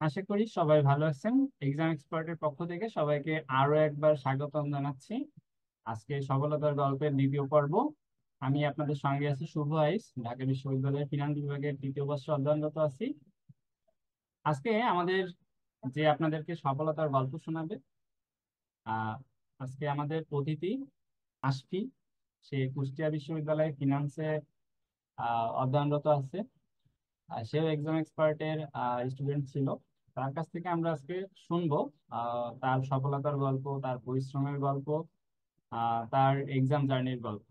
আশা করি সবাই ভালো আছেন। এক্সাম এক্সপার্টের পক্ষ থেকে সবাইকে আরো একবার স্বাগতম জানাচ্ছি। আজকে সফলতার গল্পের দ্বিতীয় পর্ব। আমি আপনাদের সঙ্গে আছি শুভ আইস, ঢাকা বিশ্ববিদ্যালয়ের ফিনান্স বিভাগের তৃতীয় বর্ষে অধ্যয়নরত আছি। আজকে আমাদের যে আপনাদেরকে সফলতার গল্প শোনাবে, আহ আজকে আমাদের অতিথি আশফি। সে কুষ্টিয়া বিশ্ববিদ্যালয়ে ফিনান্সে অধ্যয়নরত আছে। সেও এক্সাম এক্সপার্টের স্টুডেন্ট ছিল। তার কাছ থেকে আমরা আজকে শুনবো তার সফলতার গল্প, তার পরিশ্রমের গল্প, তার এক্সাম জার্নির গল্প,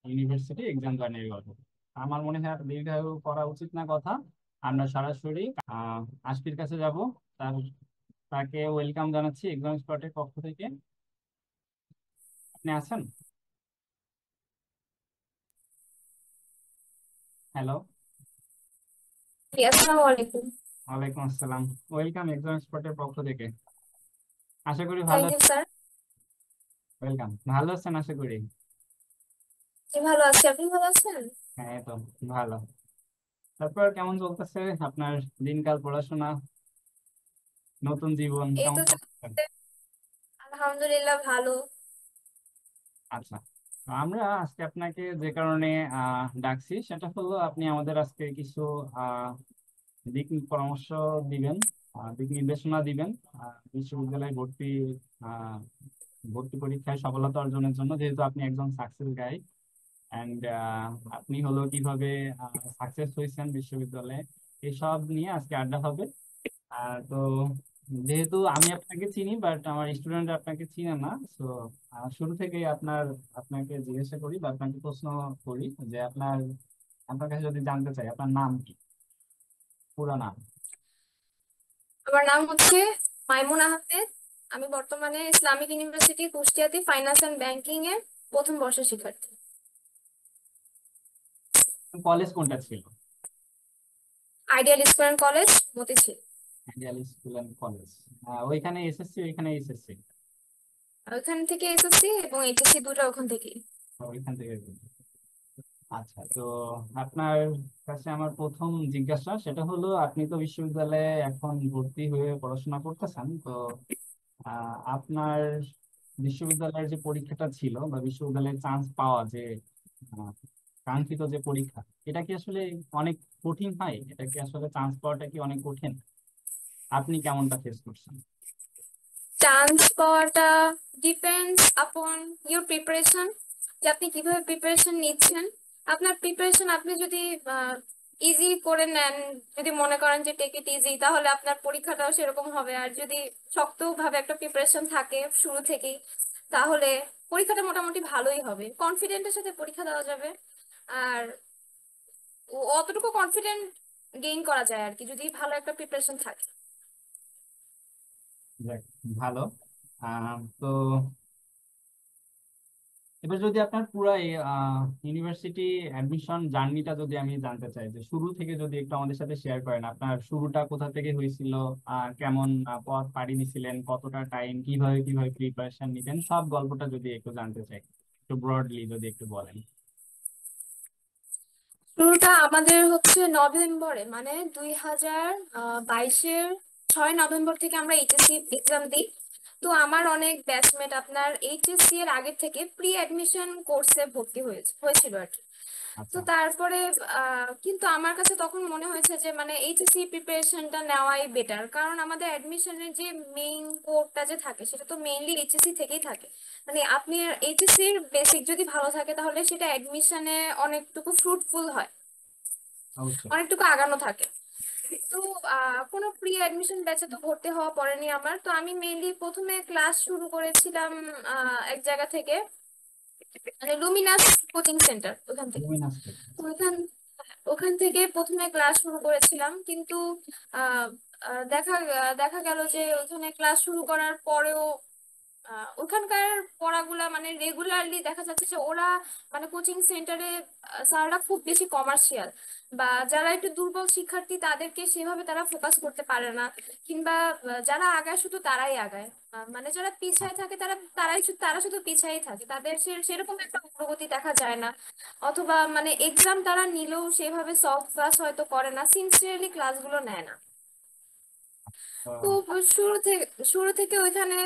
ইউনিভার্সিটি এক্সাম জার্নির গল্প। আমার মনে হয় আর দীর্ঘায়ু করা উচিত না কথা। আমরা সরাসরি আহ আশফির কাছে যাব। তার তাকে ওয়েলকাম জানাচ্ছি এক্সাম এক্সপার্টের পক্ষ থেকে। আপনি আছেন? হ্যালো। জি, আসসালামু আলাইকুম। ওয়ালাইকুম আসসালাম। ওয়েলকাম এক্সাম এক্সপার্টের পক্ষ থেকে। আশা করি ভালো। Thank you sir. ওয়েলকাম, ভালো আছেন আশা করি। কি ভালো আছি, আপনি ভালো আছেন? হ্যাঁ, এই তো ভালো। তারপর কেমন চলতেছে আপনার দিনকাল, পড়াশোনা, নতুন জীবন এই কেমন তো চলতেছে? চলছে, আলহামদুলিল্লাহ ভালো। আচ্ছা, তো আমরা আজকে আপনাকে যে কারণে ডাকছি সেটা হলো আপনি আমাদের আজকে কিছু আহ দিক পরামর্শ দিবেন, দিক নির্দেশনা দিবেন বিশ্ববিদ্যালয়ে আহ ভর্তি পরীক্ষায় সফলতা অর্জনের জন্য, যেহেতু আপনি একজন সাকসেস গাই। অ্যান্ড আপনি হলো কিভাবে সাকসেস হয়েছেন বিশ্ববিদ্যালয়ে, এসব নিয়ে আজকে আড্ডা হবে। তো যেহেতু আমি আপনাকে চিনি বাট আমার স্টুডেন্ট আপনাকে চিনে না, তো শুরু থেকেই আপনাকে জিজ্ঞাসা করি বা আপনাকে প্রশ্ন করি যে আপনার কাছে যদি জানতে চাই আপনার নাম কি, পুরো নাম। আমার নাম হচ্ছে মাইমুন আহমেদ। আমি বর্তমানে ইসলামিক ইউনিভার্সিটি কুষ্টিয়াতে ফাইন্যান্স এন্ড ব্যাংকিং এর প্রথম বর্ষের শিক্ষার্থী। কলেজ কোনটা ছিল? Ideal square college, Motijheel. Ideal school and college. ওইখানে এসএসসি, ওইখানে এসএসসি। ওইখান থেকে এসএসসি এবং এইচএসসি দুটো ওখান থেকেই। ওইখান থেকে। আচ্ছা, তো আপনার কাছে আমার প্রথম জিজ্ঞাসা সেটা হলো, আপনি তো বিশ্ববিদ্যালয়ে এখন ভর্তি হয়ে পড়াশোনা করতেছেন, তো আপনার বিশ্ববিদ্যালয়ের যে পরীক্ষাটা ছিল বা বিশ্ববিদ্যালয়ের চান্স পাওয়া যে আহ, কাঙ্ক্ষিত যে পরীক্ষা, এটা কি আসলে অনেক কঠিন হয়? এটা কি আসলে চান্স পাওয়াটা কি অনেক কঠিন? আপনি কেমনটা ফেস করছেন? চান্স পাওয়াটা ডিপেন্ডস আপন ইউর প্রিপারেশন, যে আপনি কিভাবে প্রিপারেশন নিচ্ছেন। আপনার প্রিপারেশন আপনি যদি ইজি করে নেন, যদি মনে করেন যে টেক ইট ইজি, তাহলে আপনার পরীক্ষাটাও সেরকম হবে। আর যদি শক্তভাবে একটা প্রিপারেশন থাকে শুরু থেকেই, তাহলে পরীক্ষাটা মোটামুটি ভালোই হবে, কনফিডেন্টের সাথে পরীক্ষা দেওয়া যাবে। আর অতটুকু কনফিডেন্ট গেইন করা যায় আর কি, যদি ভালো একটা প্রিপারেশন থাকে। যাক, ভালো। তো এবার যদি আপনার পুরো ইউনিভার্সিটি অ্যাডমিশন জার্নিটা যদি আমি জানতে চাই, যে শুরু থেকে যদি একটু আমাদের সাথে শেয়ার করেন, আপনার শুরুটা কোথা থেকে হয়েছিল, কেমন পথ পাড়ি দিছিলেন, কতটা টাইম, কিভাবে কিভাবে প্রিপারেশন নিতেন, সব গল্পটা যদি একটু জানতে চাই, একটু ব্রডলি যদি একটু বলেন। শুরুটা আমাদের হচ্ছে নভেম্বরে, মানে 2022-এর 6 নভেম্বর থেকে আমরা এইচএসসি এক্সাম দিই। তো আমার অনেক ব্যাচমেট আপনার এইচএসসি এর আগে থেকে প্রি অ্যাডমিশন কোর্সে ভর্তি হয়েছিল আর কি। তো আচ্ছা। তারপরে কিন্তু আমার কাছে তখন মনে হয়েছে যে মানে এইচএসসি প্রিপারেশনটা নেওয়াই বেটার, কারণ আমাদের অ্যাডমিশনের যে মেইন কোর্সটা যে থাকে সেটা তো মেইনলি এইচএসসি থেকেই থাকে। মানে আপনি এইচএসসির বেসিক যদি ভালো থাকে তাহলে সেটা অ্যাডমিশনে অনেকটুকু ফ্রুটফুল হয়, অবশ্যই। অনেকটুকু আগানো থাকে। তো কোনো প্রি অ্যাডমিশন ব্যাচে তো ভর্তি হওয়া পড়েনি আমার। তো আমি মেইনলি প্রথমে ক্লাস শুরু করেছিলাম এক জায়গা থেকে, মানে লুমিনাস কোচিং সেন্টার, ওখান থেকে। লুমিনাস থেকে। তো ওখান ওখান থেকে প্রথমে ক্লাস শুরু করেছিলাম, কিন্তু আহ দেখা গেল যে ওখানে ক্লাস শুরু করার পরেও ওখানকার পড়াগুলা মানে রেগুলারলি দেখা যাচ্ছে যে ওরা মানে কোচিং সেন্টারে স্যাররা খুব বেশি কমার্শিয়াল, বা যারা একটু দুর্বল শিক্ষার্থী তাদেরকে সেভাবে তারা ফোকাস করতে পারে না। কিংবা যারা আগায় শুধু তারাই আগায়, মানে যারা পিছায় থাকে তারা শুধু পিছাই থাকে, তাদের সেরকম একটা অগ্রগতি দেখা যায় না। অথবা মানে এক্সাম তারা নিলেও সেভাবে সলভ ক্লাস হয়তো করে না, সিনসিয়ারলি ক্লাসগুলো নেয় না। খুব শুরু থেকে ওইখানে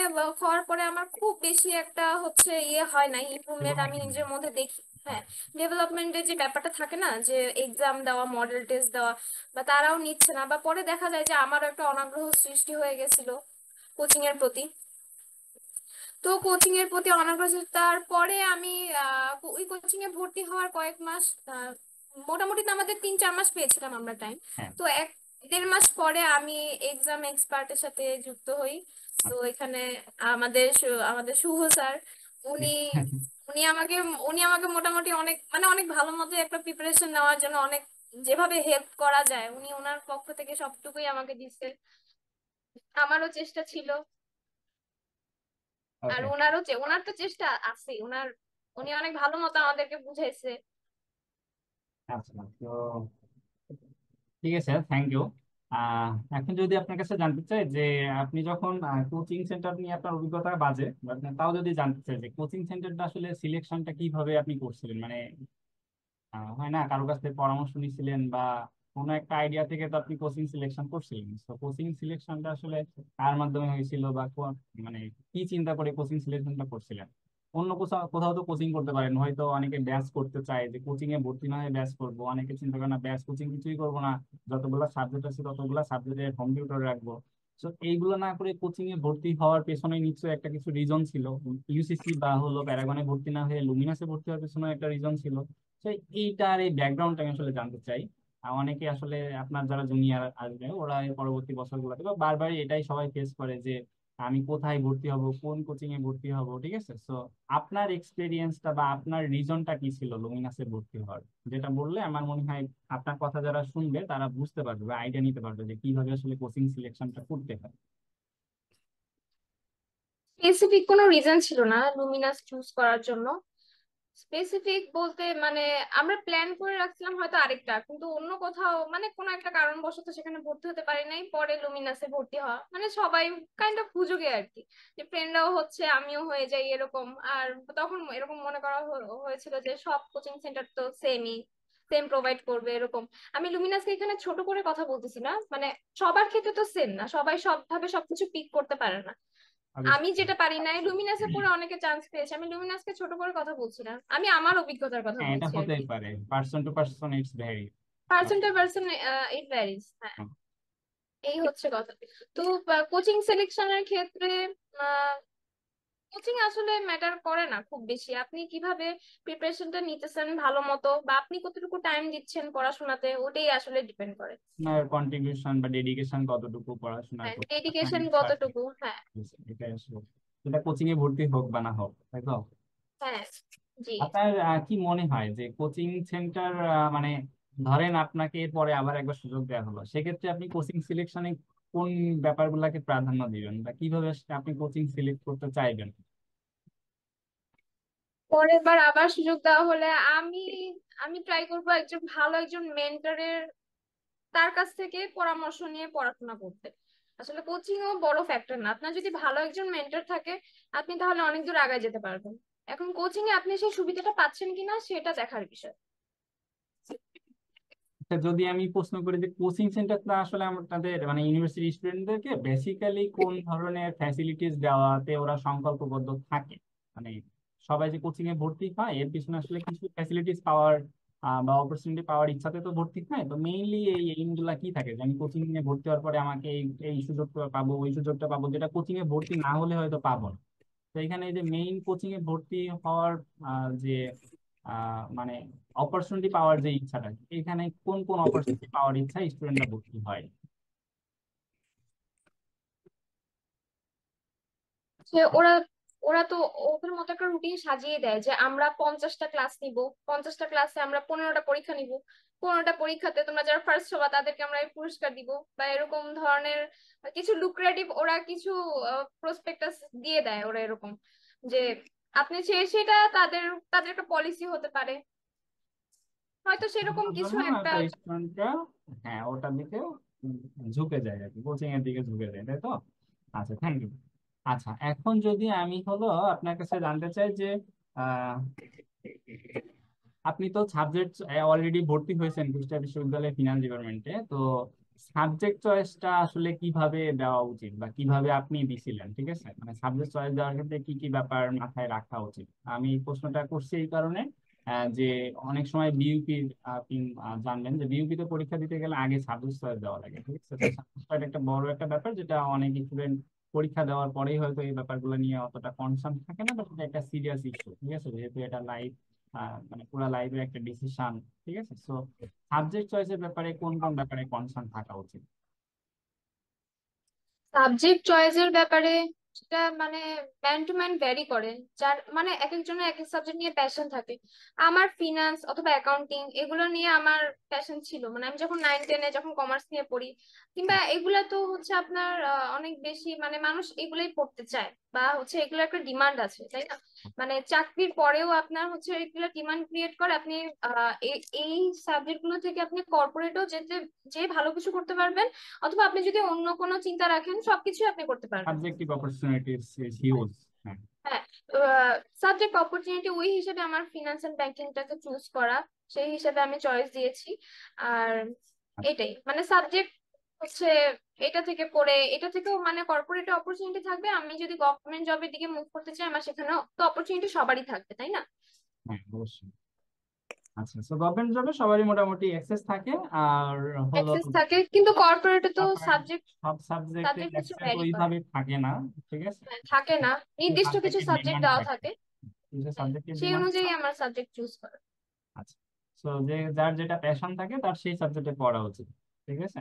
হওয়ার পরে আমার খুব বেশি একটা হচ্ছে ইয়ে হয় না, ইমপ্রুভমেন্ট আমি নিজের মধ্যে দেখি। হ্যাঁ, ডেভেলপমেন্টের যে ব্যাপারটা থাকে না, যে এক্সাম দেওয়া, মডেল টেস্ট দেওয়া, বা তারাও নিচ্ছে না, বা পরে দেখা যায় যে আমারও একটা অনাগ্রহ সৃষ্টি হয়ে গেছিল কোচিং এর প্রতি। তো কোচিং এর প্রতি অনাগ্রহ তারপরে আমি ওই কোচিং এ ভর্তি হওয়ার কয়েক মাস, মোটামুটি তো আমাদের 3-4 মাস পেয়েছিলাম আমরা টাইম। হ্যাঁ। তো 1-1.5 মাস পরে আমি এক্সাম এক্সপার্টের সাথে যুক্ত হই। তো এখানে আমাদের শুভ স্যার, উনি উনি আমাকে উনি আমাকে মোটামুটি অনেক মানে অনেক ভালো মতো একটা প্রিপারেশন নেওয়ার জন্য অনেক যেভাবে হেল্প করা যায় উনি ওনার পক্ষ থেকে সবটুকুই আমাকে দিচ্ছে। আমারও চেষ্টা ছিল, আর ওকে। ওনার তো চেষ্টা আছে, উনি অনেক ভালো মতো আমাদেরকে বুঝাইছে। আচ্ছা, তো ঠিক আছে, থ্যাংক ইউ। এখন যদি আপনার কাছে জানতে চাই যে আপনি যখন কোচিং সেন্টার নিয়ে আপনার অভিজ্ঞতা বাজে, but তাও যদি জানতে চাই যে কোচিং সেন্টারটা আসলে সিলেকশনটা কিভাবে আপনি করছিলেন, মানে হয় না কারো কাছ থেকে পরামর্শ নিছিলেন বা কোনো একটা আইডিয়া থেকে তো আপনি কোচিং সিলেকশন করছিলেন, তো কোচিং সিলেকশনটা আসলে কার মাধ্যমে হয়েছিল বা মানে কি চিন্তা করে কোচিং সিলেকশনটা করছিলেন? অন্য কোথাও কোথাও তো কোচিং করতে পারেন, হয়তো অনেকে ব্যাচ করতে চায় যে কোচিং এ ভর্তি না হয়ে ব্যাচ করবো, অনেকে চিন্তা করে না ব্যাচ কোচিং কিছুই করবো না, যতগুলা সাবজেক্ট আছে ততগুলা সাবজেক্টের হোম টিউটর রাখবো। তো এইগুলো না করে কোচিং এ ভর্তি হওয়ার পেছনে নিশ্চয়ই একটা কিছু রিজন ছিল। ইউসিসি বা হলো প্যারাগনে ভর্তি না হয়ে লুমিনাসে ভর্তি হওয়ার পেছনে একটা রিজন ছিল। তো এইটার এই ব্যাকগ্রাউন্ডটা আমি আসলে জানতে চাই। অনেকে আসলে আপনার যারা জুনিয়র আসবে ওরা এর পরবর্তী বছরগুলোতে বা বারবারই এটাই সবাই ফেস করে যে আমি কোথায় ভর্তি হব, কোন কোচিং এ ভর্তি হব, ঠিক আছে? তো আপনার এক্সপিরিয়েন্সটা বা আপনার রিজনটা কি ছিল লুমিনাসে ভর্তি হওয়ার, যেটা বললে আমার মনে হয় আপনার কথা যারা শুনবে তারা বুঝতে পারবে বা আইডিয়া নিতে পারবে যে কিভাবে আসলে কোচিং সিলেকশনটা করতে হয়। স্পেসিফিক কোনো রিজন ছিল না লুমিনাস চুজ করার জন্য। স্পেসিফিক বলতে মানে আমরা প্ল্যান করে রাখছিলাম হয়তো আরেকটা, কিন্তু অন্য কোথাও মানে কোনো একটা কারণবশত সেখানে ভর্তি হতে পারি নাই, পরে লুমিনাসে ভর্তি হওয়া মানে সবাই কাইন্ড অফ হুজুগে আর কি, যে ফ্রেন্ডরাও হচ্ছে আমিও হয়ে যাই এরকম। আর তখন এরকম মনে করা হয়েছিল যে সব কোচিং সেন্টার তো সেম প্রোভাইড করবে এরকম। আমি লুমিনাসকে এখানে ছোট করে কথা বলতেছি না, মানে সবার ক্ষেত্রে তো সেম না, সবাই সবভাবে সবকিছু পিক করতে পারে না। আমি Obviously। যেটা পারি নাই লুমিনাসে পড়ে অনেকে চান্স পেয়েছে, আমি লুমিনাসকে ছোট করে কথা বলছি না, আমি আমার অভিজ্ঞতার কথা হ্যাঁ, এটা বলছি আর কি। হতেই পারে, person to person it's vary. Person to person it varies, হ্যাঁ। এই হচ্ছে কথা। তো কোচিং সিলেকশনের ক্ষেত্রে কোচিং আসলে ম্যাটার করে না খুব বেশি, আপনি কিভাবে প্রিপারেশনটা নিতেছেন ভালো মতো, বা আপনি কতটুকু টাইম দিচ্ছেন পড়াশোনাতে, ওটাই আসলে ডিপেন্ড করে। আপনার কন্ট্রিবিউশন বা ডেডিকেশন কতটুকু পড়াশোনার হ্যাঁ, প্রতি, আপনার ডেডিকেশন ইচ্ছা কি, কতটুকু, হ্যাঁ। এটাই আসলে, সেটা কোচিং এ ভর্তি হোক বা না হোক, তাই তো? হ্যাঁ, জি। আপনার কি মনে হয় যে কোচিং সেন্টার, মানে ধরেন আপনাকে পরে আবার একবার সুযোগ দেওয়া হলো, সেক্ষেত্রে আপনি কোচিং সিলেকশনে কোন ব্যাপারগুলোকে প্রাধান্য দিবেন বা কিভাবে আপনি কোচিং সিলেক্ট করতে চাইবেন? পরের বার আবার সুযোগ দেওয়া হলে আমি আমি ট্রাই করবো একজন মেন্টরের, তার কাছ থেকে পরামর্শ নিয়ে পড়াশোনা করতে। আসলে কোচিং ও বড় ফ্যাক্টর না, আপনার যদি ভালো একজন মেন্টর থাকে আপনি তাহলে অনেক দূর আগায় যেতে পারবেন। এখন কোচিং এ আপনি সেই সুবিধাটা পাচ্ছেন কিনা সেটা দেখার বিষয়। আচ্ছা, যদি আমি প্রশ্ন করি যে কোচিং সেন্টারটা আসলে আমাদের মানে ইউনিভার্সিটি স্টুডেন্টদেরকে বেসিক্যালি কোন ধরনের ফ্যাসিলিটিস দেওয়াতে ওরা সংকল্পবদ্ধ থাকে, মানে সবাই যে কোচিং এ ভর্তি হয় এর পিছনে আসলে কিছু ফ্যাসিলিটিস পাওয়ার বা অপরচুনিটি পাওয়ার ইচ্ছাতে তো ভর্তি হয়, তো মেইনলি এই এইম গুলা কি থাকে যে আমি কোচিং এ ভর্তি হওয়ার পরে আমাকে এই এই সুযোগটা পাবো, ওই সুযোগটা পাবো, যেটা কোচিং এ ভর্তি না হলে হয়তো পাবো না। তো এখানে এই যে মেইন কোচিং এ ভর্তি হওয়ার যে মানে অপরচুনিটি পাওয়ার যে ইচ্ছাটা, এখানে কোন কোন অপরচুনিটি পাওয়ার ইচ্ছা স্টুডেন্টরা ভর্তি হয়? যে ওরা ওরা তো ওদের মতো একটা রুটিন সাজিয়ে দেয় যে আমরা 50টা ক্লাস নিব, 50টা ক্লাসে আমরা 15টা পরীক্ষা নিব, 15টা পরীক্ষাতে তোমরা যারা ফার্স্ট হবা তাদেরকে আমরা এই পুরস্কার দিব, বা এরকম ধরনের কিছু লুক্রেটিভ ওরা কিছু প্রসপেক্টাস দিয়ে দেয় ওরা এরকম, যে আপনি সেটা তাদের একটা পলিসি হতে পারে, হয়তো সেরকম এগুলোর কিছু জন্য একটা। একটা স্টুডেন্টরা, হ্যাঁ, ওটার দিকে উম, ঝুঁকে যায় আর কি, কোচিং এর দিকে ঝুঁকে যায়, তাই তো? আচ্ছা, থ্যাংক ইউ। আচ্ছা, এখন যদি আমি হলো আপনার কাছে জানতে চাই যে আহ আপনি তো সাবজেক্ট অলরেডি ভর্তি হয়েছেন কুষ্টিয়া বিশ্ববিদ্যালয়ের ফিনান্স ডিপার্টমেন্টে, তো সাবজেক্ট চয়েসটা আসলে কিভাবে দেওয়া উচিত বা কিভাবে আপনি দিছিলেন, ঠিক আছে? মানে সাবজেক্ট চয়েস দেওয়ার ক্ষেত্রে কি কি ব্যাপার মাথায় রাখা উচিত? আমি এই প্রশ্নটা করছি এই কারণে যে অনেক সময় বিইউপি, আপনি জানবেন যে বিইউপি তে পরীক্ষা দিতে গেলে আগে সাবজেক্ট চয়েস দেওয়া লাগে, ঠিক আছে? তো সাবজেক্ট চয়েস একটা বড় একটা ব্যাপার, যেটা অনেক স্টুডেন্ট পরীক্ষা দেওয়ার পরেই হয়তো এই ব্যাপারগুলো নিয়ে অতটা কনসার্ন থাকে না, বাট এটা একটা সিরিয়াস ইস্যু, ঠিক আছে? যেহেতু এটা লাইফ, মানে পুরো লাইফের একটা ডিসিশন, ঠিক আছে? সো সাবজেক্ট চয়েসের ব্যাপারে কোন কোন ব্যাপারে কনসার্ন থাকা উচিত? সাবজেক্ট চয়েসের ব্যাপারে সেটা মানে ম্যান টু ম্যান ভ্যারি করে। যার মানে এক একজনের এক এক সাবজেক্ট নিয়ে প্যাশন থাকে। আমার ফিনান্স অথবা অ্যাকাউন্টিং এগুলো নিয়ে আমার প্যাশন ছিল, মানে আমি যখন 9-10-এ যখন কমার্স নিয়ে পড়ি, কিংবা এগুলা তো হচ্ছে আপনার অনেক বেশি মানে মানুষ এগুলোই পড়তে চায়, বা হচ্ছে এগুলো একটা ডিমান্ড আছে, তাই না? মানে চাকরির পরেও আপনার হচ্ছে এগুলো ডিমান্ড ক্রিয়েট করে। আপনি এই সাবজেক্ট গুলো থেকে আপনি কর্পোরেটও যেতে, যে ভালো কিছু করতে পারবেন, অথবা আপনি যদি অন্য কোনো চিন্তা রাখেন সবকিছু আপনি করতে পারবেন। Subjective opportunities is huge. হ্যাঁ। হ্যাঁ, সাবজেক্ট অপরচুনিটি ওই হিসেবে আমার ফিনান্স এন্ড ব্যাংকিংটাকে চুজ করা, সেই হিসেবে আমি চয়েস দিয়েছি। আর আচ্ছা। এটাই মানে সাবজেক্ট হচ্ছে, এটা থেকে পড়ে এটা থেকেও মানে কর্পোরেটে অপরচুনিটি থাকবে। আমি যদি গভর্নমেন্ট জবের দিকে মুভ করতে চাই, আমার সেখানেও তো অপরচুনিটি সবারই থাকবে, তাই না? হ্যাঁ, অবশ্যই। আচ্ছা, তো গভর্নমেন্ট জবে সবারই মোটামুটি অ্যাক্সেস থাকে। আর হলো অ্যাক্সেস থাকে, কিন্তু কর্পোরেটে তো তারপরে সাবজেক্ট সব সাবজেক্টে সাবজেক্ট কিছু অ্যাক্সেস ভ্যারি করে। ওইভাবে থাকে না, ঠিক আছে? হ্যাঁ, থাকে না, নির্দিষ্ট কিছু সাবজেক্টের সাবজেক্ট ডিমান্ড দেওয়া থাকে, থাকে। কিছু হ্যাঁ, সাবজেক্টের সেই ডিমান্ড। অনুযায়ী আমার সাবজেক্ট চুজ করা। আচ্ছা, তো যে যার যেটা প্যাশন থাকে তার সেই সাবজেক্টে পড়া উচিত, ঠিক আছে?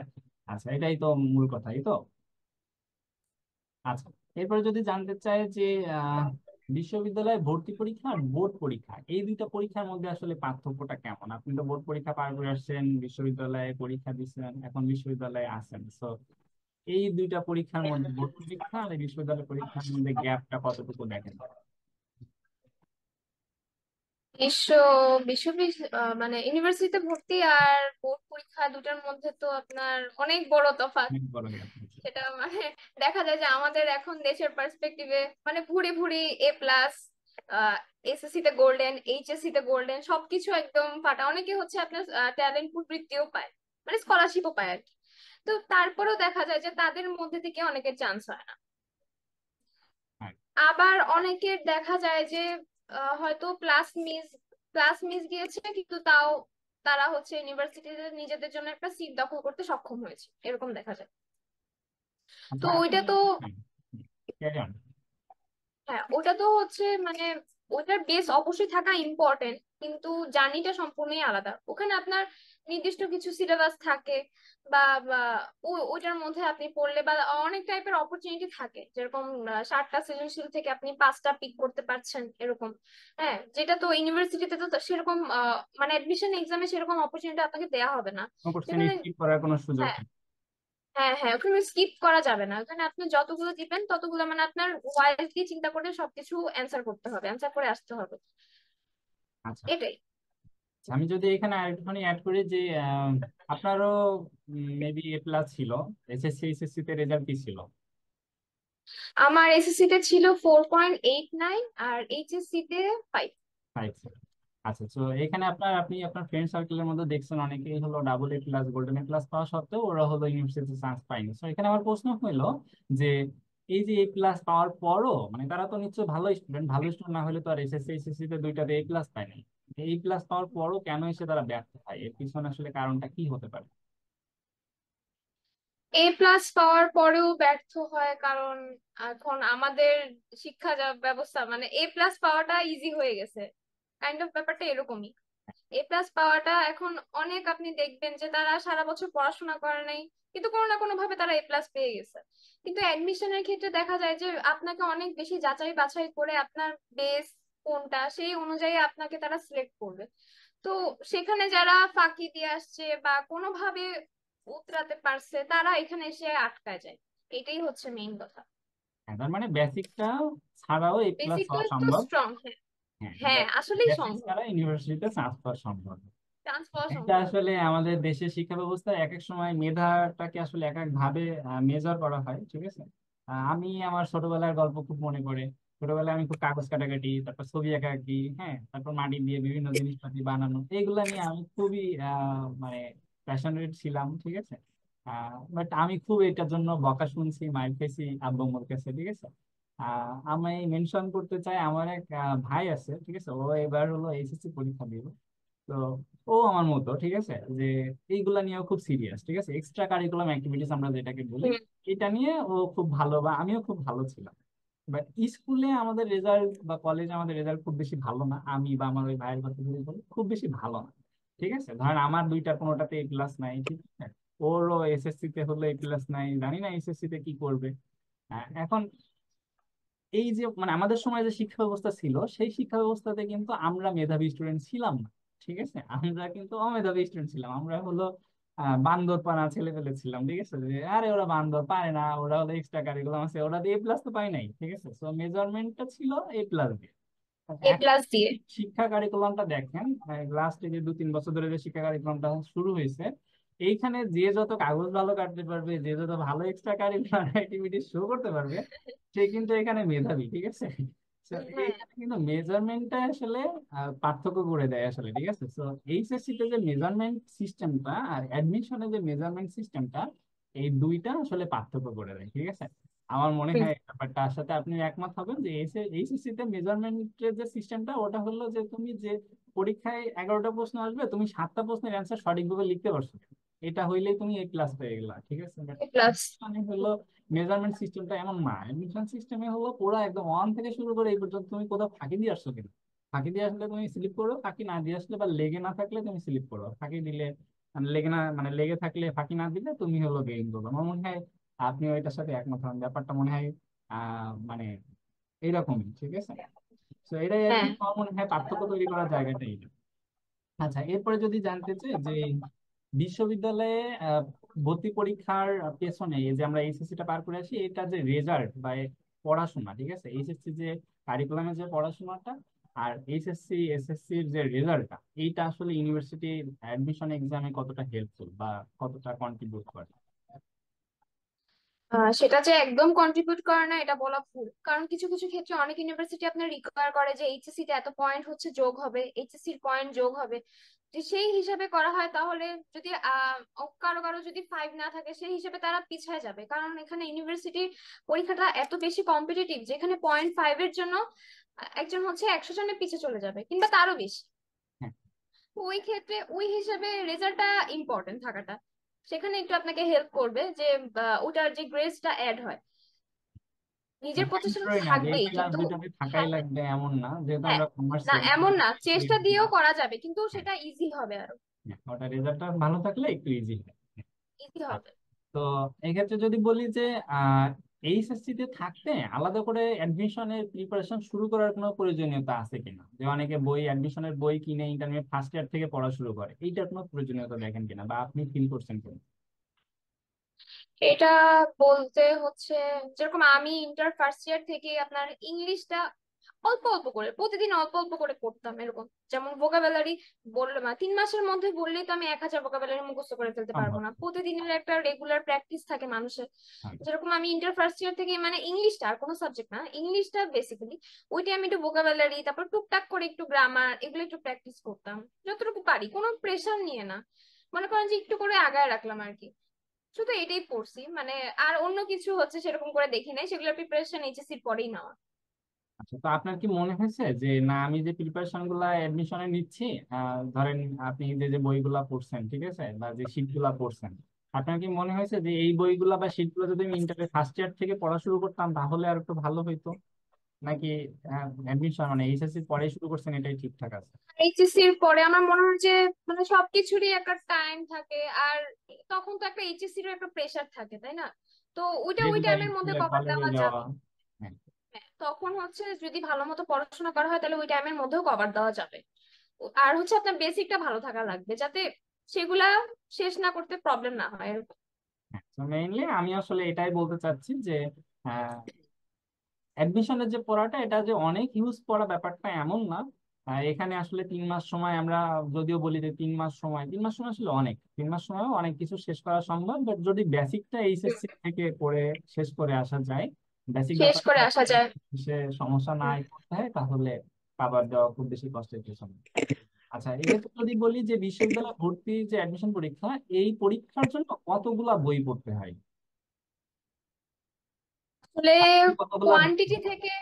আচ্ছা, এটাই তো মূল কথাই তো। আচ্ছা, এরপরে যদি জানতে চাই যে আহ বিশ্ববিদ্যালয়ে ভর্তি পরীক্ষা আর বোর্ড পরীক্ষা, এই দুইটা পরীক্ষার মধ্যে আসলে পার্থক্যটা কেমন? আপনি তো বোর্ড পরীক্ষা পার করে আসছেন, বিশ্ববিদ্যালয়ে পরীক্ষা দিচ্ছেন, এখন বিশ্ববিদ্যালয়ে আছেন, তো এই দুইটা পরীক্ষার মধ্যে, বোর্ড পরীক্ষা আর এই বিশ্ববিদ্যালয় পরীক্ষার মধ্যে গ্যাপটা কতটুকু দেখেন? বিশ্ব বিশ্ব মানে ইউনিভার্সিটিতে ভর্তি আর বোর্ড পরীক্ষা দুটার মধ্যে তো আপনার অনেক বড় তফাৎ। অনেক বড় গ্যাপ আছে। সেটা মানে দেখা যায় যে আমাদের এখন দেশের পার্সপেক্টিভে মানে ভুরি ভুরি A+, এসএসসি তে গোল্ডেন, এইচএসসি তে গোল্ডেন, সবকিছু একদম ফাটা। অনেকে হচ্ছে আপনার ট্যালেন্টফুল বৃত্তিও পায়, মানে স্কলারশিপও পায় আর কি। তো তারপরেও দেখা যায় যে তাদের মধ্যে থেকে অনেকের চান্স হয় না। হ্যাঁ। আবার অনেকের দেখা যায় যে হয়তো ক্লাস মিস গিয়েছে, কিন্তু তাও তারা হচ্ছে ইউনিভার্সিটিতে নিজেদের জন্য একটা সিট দখল করতে সক্ষম হয়েছে, এরকম দেখা যায়। তো আচ্ছা, ওইটা আসলে তো, হ্যাঁ, carry on। হ্যাঁ ওটা তো হচ্ছে মানে ওটার বেস অবশ্যই থাকা ইম্পর্টেন্ট, কিন্তু জার্নিটা সম্পূর্ণই আলাদা। ওখানে আপনার নির্দিষ্ট কিছু সিলেবাস থাকে, বা বা ওইটার মধ্যে আপনি পড়লে বা অনেক টাইপের অপরচুনিটি থাকে, যেরকম 7টা সৃজনশীল থেকে আপনি 5টা পিক করতে পারছেন এরকম। হ্যাঁ, যেটা তো ইউনিভার্সিটিতে তো সেরকম মানে অ্যাডমিশন এক্সামে সেরকম অপরচুনিটি আপনাকে দেওয়া হবে না। কোশ্চেন সেখানে স্কিপ করার কোনো সুযোগ হ্যাঁ, নেই। হ্যাঁ, হ্যাঁ, ওখানে স্কিপ করা যাবে না। ওখানে আপনি যতগুলো দিবেন ততগুলো মানে আপনার ওয়াইজলি চিন্তা করে সবকিছু অ্যান্সার করতে হবে, অ্যান্সার করে আসতে হবে। আচ্ছা, এটাই। আমি যদি এখানে আরেকটুখানি অ্যাড করি যে আপনারও মেবি A+ ছিল, এসএসসি এইচএসসি তে রেজাল্ট কি ছিল? আমার এসএসসি তে ছিল 4.89 আর এইচএসসি তে 5। 5 ছিল। আচ্ছা, তো এখানে আপনি আপনার ফ্রেন্ড সার্কেলের মধ্যে দেখছেন অনেকেই হলো AA+, গোল্ডেন A+ পাওয়া সত্ত্বেও ওরা হলো ইউনিভার্সিটিতে চান্স পায়নি। তো এখানে আমার প্রশ্ন হলো যে এই যে A+ পাওয়ার পরও, মানে তারা তো নিশ্চয়ই ভালো স্টুডেন্ট, ভালো স্টুডেন্ট না হলে তো আর এসএসসি এইচএসসি তে দুইটাতে A+ পায় নাই। A+ পাওয়ার পরও কেন এসে তারা ব্যর্থ হয়? এর পিছনে আসলে কারণটা কি হতে পারে? A+ পাওয়ার পরেও ব্যর্থ হয় কারণ এখন আমাদের শিক্ষা ব্যবস্থা মানে A+ পাওয়াটা ইজি হয়ে গেছে, কাইন্ড অফ ব্যাপারটা এরকমই। A+ পাওয়াটা এখন অনেক, আপনি দেখবেন যে তারা সারা বছর পড়াশোনা করে নাই, কিন্তু কোনো না কোনো ভাবে তারা A+ পেয়ে গেছে। কিন্তু অ্যাডমিশনের ক্ষেত্রে দেখা যায় যে আপনাকে অনেক বেশি যাচাই বাছাই করে আপনার বেস কোনটা সেই অনুযায়ী আপনাকে তারা সিলেক্ট করবে। তো সেখানে যারা ফাঁকি দিয়ে আসছে বা কোনোভাবে উতরাতে পারছে, তারা এখানে এসে আটকায় যায়। এটাই হচ্ছে মেইন কথা। হ্যাঁ, তার মানে বেসিকটা ছাড়াও A+ হওয়া বেসিকটা তো সম্ভব। স্ট্রং, হ্যাঁ। হ্যাঁ, হ্যাঁ, আসলেই বেসিক সম্ভব, ছাড়া ইউনিভার্সিটিতে চান্স পাওয়া সম্ভব। চান্স পাওয়া এটা সম্ভব। আসলে আমাদের দেশের শিক্ষা ব্যবস্থায় এক এক সময় মেধাটাকে আসলে এক এক ভাবে মেজার করা হয়, ঠিক আছে? আমি আমার ছোটবেলার গল্প খুব মনে পড়ে। ছোটবেলায় আমি খুব কাগজ কাটাকাটি, তারপর ছবি আঁকাআঁকি, হ্যাঁ, তারপর মাটি দিয়ে বিভিন্ন জিনিসপাতি বানানো, এইগুলা নিয়ে আমি খুবই মানে প্যাশনেট ছিলাম, ঠিক আছে? বাট আমি খুব এটার জন্য বকা শুনছি, মাইর খেয়েছি আব্বু আম্মুর কাছে, ঠিক আছে। আমি মেনশন করতে চাই, আমার এক ভাই আছে, ঠিক আছে, ও এবার হলো এইচএসসি পরীক্ষা দিল। তো ও আমার মতো, ঠিক আছে, যে এইগুলা নিয়েও খুব সিরিয়াস, ঠিক আছে, এক্সট্রা কারিকুলাম অ্যাক্টিভিটিস আমরা যেটাকে বলি, হুম। এটা নিয়ে ও খুব ভালো, বা আমিও খুব ভালো ছিলাম। বাট স্কুলে আমাদের রেজাল্ট বা কলেজে আমাদের রেজাল্ট খুব বেশি ভালো না, আমি বা আমার ওই ভাইয়ের কথা যদি বলি, খুব বেশি ভালো না। ঠিক আছে, ধরেন আমার দুইটার কোনোটাতে এ প্লাস নাই, ঠিক আছে, ওরও এসএসসি তে হলো এ প্লাস নাই, জানি না এসএসসি তে কি করবে। এখন এই যে মানে আমাদের সময় যে শিক্ষা ব্যবস্থা ছিল, সেই শিক্ষা ব্যবস্থাতে কিন্তু আমরা মেধাবী স্টুডেন্ট ছিলাম না, ঠিক আছে, আমরা কিন্তু অমেধাবী স্টুডেন্ট ছিলাম, আমরা হলো বান্দর পানা ছেলে পেলে ছিলাম, ঠিক আছে, যে আরে ওরা বান্দর পারে না, ওরা হলো এক্সট্রা কারিকুলাম আছে, ওরা দিয়ে এ প্লাস তো পাই নাই, ঠিক আছে, সো মেজারমেন্টটা ছিল এ প্লাস দিয়ে। এ এখন প্লাস দিয়ে। শিক্ষা কারিকুলামটা দেখেন, লাস্টে যে 2-3 বছর ধরে যে শিক্ষা কারিকুলামটা শুরু হয়েছে, এইখানে যে যত কাগজ ভালো কাটতে পারবে, যে যত ভালো এক্সট্রা কারিকুলার অ্যাক্টিভিটি শো করতে পারবে, সে কিন্তু এখানে মেধাবী, ঠিক আছে। So, হ্যাঁ। এইখানে কিন্তু মেজারমেন্টটা আসলে পার্থক্য করে দেয় আসলে, ঠিক আছে। তো এইচএসসি তে যে মেজারমেন্ট সিস্টেমটা আর অ্যাডমিশনে যে মেজারমেন্ট সিস্টেমটা, এই দুইটা আসলে পার্থক্য করে দেয়, ঠিক আছে। আমার মনে হুম। হয় ব্যাপারটার সাথে আপনি একমত হবেন যে এইচএসসি তে মেজারমেন্টের যে সিস্টেমটা, ওটা হলো যে তুমি যে পরীক্ষায় 11টা প্রশ্ন আসবে, তুমি 7টা প্রশ্নের অ্যান্সার সঠিকভাবে লিখতে পারছো, এটা হইলেই তুমি এ ক্লাস পেয়ে গেলা, ঠিক আছে। But A plus. মানে হলো মেজারমেন্ট সিস্টেমটা এমন না, এডমিশন সিস্টেমে হলো পুরো একদম ওয়ান থেকে শুরু করে এই পর্যন্ত তুমি কোথাও ফাঁকি দিয়ে আসছো কিনা, ফাঁকি দিয়ে আসলে তুমি স্লিপ করো, ফাঁকি না দিয়ে আসলে বা লেগে না থাকলে তুমি স্লিপ করো, ফাঁকি দিলে মানে লেগে না, মানে লেগে থাকলে ফাঁকি না দিলে তুমি হলো গেইন করবে। আমার মনে হয় আপনি ওইটার সাথে একমত হন, ব্যাপারটা মনে হয় মানে এইরকমই, ঠিক আছে। তো এটাই আর কি, হ্যাঁ। আমার মনে হয় পার্থক্য তৈরি করার জায়গাটা এইটা। আচ্ছা, এরপরে যদি জানতে চাই যে বিশ্ববিদ্যালয়ে ভর্তি পরীক্ষার পেছনে এই যে আমরা এইচএসসি টা পার করে আসি, এটা যে রেজাল্ট বা পড়াশোনা, ঠিক আছে, এইচএসসি যে কারিকুলামের যে পড়াশোনাটা আর এইচএসসি এসএসসি এর যে রেজাল্টটা, এইটা আসলে ইউনিভার্সিটি অ্যাডমিশন এক্সামে কতটা হেল্পফুল বা কতটা কন্ট্রিবিউট করে? সেটা যে একদম কন্ট্রিবিউট করে না এটা বলা ভুল, কারণ কিছু কিছু ক্ষেত্রে অনেক ইউনিভার্সিটি আপনার রিকোয়ার করে যে এইচএসসি তে এত পয়েন্ট হচ্ছে যোগ হবে, এইচএসসি এর পয়েন্ট যোগ হবে। যে সেই হিসাবে করা হয় তাহলে যদি কারো কারো যদি 5 না থাকে সেই হিসাবে তারা পিছায় যাবে, কারণ এখানে ইউনিভার্সিটির পরীক্ষাটা এত বেশি কম্পিটিটিভ যেখানে 0.5 এর জন্য একজন হচ্ছে 100 জনের পিছে চলে যাবে কিংবা তারও বেশি। হ্যাঁ। তো ওই ক্ষেত্রে ওই হিসাবে রেজাল্টটা ইম্পর্টেন্ট থাকাটা সেখানে একটু আপনাকে হেল্প করবে যে ওটার যে গ্রেডসটা অ্যাড হয়। নিজের মানে আমি প্রচেষ্টা তো ধরি না যে এই থাকবেই ক্লাস কিন্তু। দুইটাতে থাকাই হ্যাঁ। লাগবে এমন না, যেহেতু হ্যাঁ। আমরা কমার্স না এমন না, চেষ্টা দিয়েও রেজাল্ট, করা যাবে কিন্তু সেটা ইজি হবে, আরো ওটা রেজাল্টটা ভালো থাকলে একটু ইজি হয়। ইজি হবে। তো এক্ষেত্রে যদি বলি যে আহ এইচএসসি তে থাকতে আলাদা করে অ্যাডমিশনের প্রিপারেশন শুরু করার কোনো প্রয়োজনীয়তা আছে কিনা, যে অনেকে বই অ্যাডমিশনের বই কিনে ইন্টারমিডিয়েট ফার্স্ট ইয়ার থেকে পড়া শুরু করে, এইটার কোনো প্রয়োজনীয়তা দেখেন কিনা বা আপনি ফিল করছেন কিনা? এটা বলতে হচ্ছে যেরকম আমি ইন্টার ফার্স্ট ইয়ার থেকে আপনার ইংলিশটা অল্প অল্প করে প্রতিদিন অল্প অল্প করে পড়তাম এরকম। যেমন ভোকাবুলারি বললাম না, 3 মাসের মধ্যে বললেই তো আমি 1000 ভোকাবুলারি মুখস্থ করে ফেলতে পারবো সম্ভব। না, প্রতিদিনের একটা রেগুলার প্র্যাকটিস থাকে মানুষের। হ্যাঁ। যেরকম আমি ইন্টার ফার্স্ট ইয়ার থেকে মানে ইংলিশটা আর কোনো সাবজেক্ট না, ইংলিশটা বেসিক্যালি ওইটা আমি একটু ভোকাবুলারি তারপর টুকটাক করে একটু গ্রামার এগুলো একটু প্র্যাকটিস করতাম যতটুকু পারি, কোনো প্রেশার নিয়ে না, মনে করেন যে একটু করে আগায় রাখলাম আর কি। শুধু এটাই পড়ছি মানে, আর অন্য কিছু হচ্ছে সেরকম করে দেখি নাই, সেগুলোর প্রিপারেশন এইচএসসির পরেই নেওয়া। আচ্ছা, তো আপনার কি মনে হয়েছে যে না আমি যে প্রিপারেশন গুলা অ্যাডমিশনে নিচ্ছি, ধরেন আপনি যে যে বইগুলা পড়ছেন, ঠিক আছে, বা যে শীট গুলা পড়ছেন, আপনার কি মনে হয়েছে যে এই বইগুলা বা শীট গুলো যদি আমি ইন্টারের ফার্স্ট ইয়ার থেকে পড়া শুরু করতাম তাহলে আর একটু ভালো হইতো, নাকি অ্যাডমিশন মানে এইচএসসি পরে শুরু করছেন এটাই ঠিকঠাক আছে? এইচএসসির পরে আমার মনে হয় যে মানে সবকিছুরই একটা টাইম থাকে, আর তখন তো একটা এইচএসসির একটা প্রেশার থাকে তাই না? তো ওইটা ওই রেগুলার টাইমের মধ্যে স্কুলে কভার কলেজে দেওয়া যাওয়া। যাবে। হ্যাঁ। হ্যাঁ, তখন হচ্ছে যদি ভালো মতো পড়াশোনা করা হয় তাহলে ওই টাইমের মধ্যেও কভার দেওয়া যাবে। আর হচ্ছে আপনার বেসিকটা ভালো থাকা লাগবে যাতে সেগুলা শেষ না করতে প্রবলেম না হয় এরকম। হ্যাঁ, তো মেইনলি আমি আসলে এটাই বলতে চাচ্ছি যে অ্যাডমিশনের যে পড়াটা, এটা যে অনেক হিউজ পড়া ব্যাপারটা এমন না। এখানে আসলে 3 মাস সময়, আমরা যদিও বলি যে 3 মাস সময়, 3 মাস সময় আসলে অনেক, 3 মাস সময়ও অনেক কিছু শেষ করা সম্ভব, বাট যদি বেসিকটা হুম, এইচএসসি থেকে পড়ে শেষ করে আসা যায়, বেসিক শেষ ব্যাপারটা করে আসা যায়। সে সমস্যা হুম। নাই করতে হয়, তাহলে খাবার দেওয়া খুব বেশি কষ্টের কিছু না। আচ্ছা, এক্ষেত্রে যদি বলি যে বিশ্ববিদ্যালয়ে ভর্তি যে অ্যাডমিশন পরীক্ষা, এই পরীক্ষার জন্য কতগুলা বই পড়তে হয়? আসলে কতগুলা বই? কোয়ান্টিটি থেকে,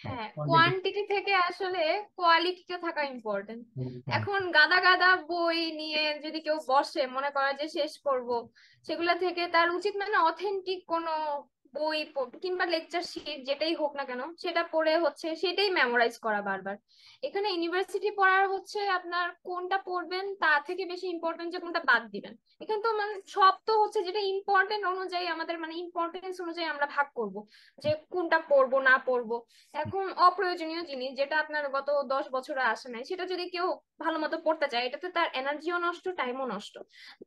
হ্যাঁ, হ্যাঁ quantity। কোয়ান্টিটি থেকে আসলে কোয়ালিটিটা থাকা ইম্পর্টেন্ট। হ্যাঁ, এখন গাদা গাদা বই নিয়ে যদি কেউ বসে মনে করে যে শেষ করব, সেগুলা থেকে তার উচিত মানে অথেন্টিক কোনো বই কিংবা লেকচার শিট যেটাই হোক না কেন সেটা পড়ে হচ্ছে সেটাই মেমোরাইজ করা বারবার। এখানে ইউনিভার্সিটি পড়ার হচ্ছে আপনার কোনটা পড়বেন তার থেকে বেশি ইম্পর্টেন্ট যে কোনটা বাদ দিবেন। এখানে তো মানে সব তো হচ্ছে যেটা ইম্পর্টেন্ট অনুযায়ী আমাদের মানে ইম্পর্টেন্স অনুযায়ী আমরা ভাগ করব যে কোনটা পড়বো না পড়বো। এখন অপ্রয়োজনীয় জিনিস যেটা আপনার গত 10 বছরে আসে নাই সেটা যদি কেউ ভালো মতো পড়তে চায়, এটাতে তার এনার্জিও নষ্ট, টাইমও নষ্ট।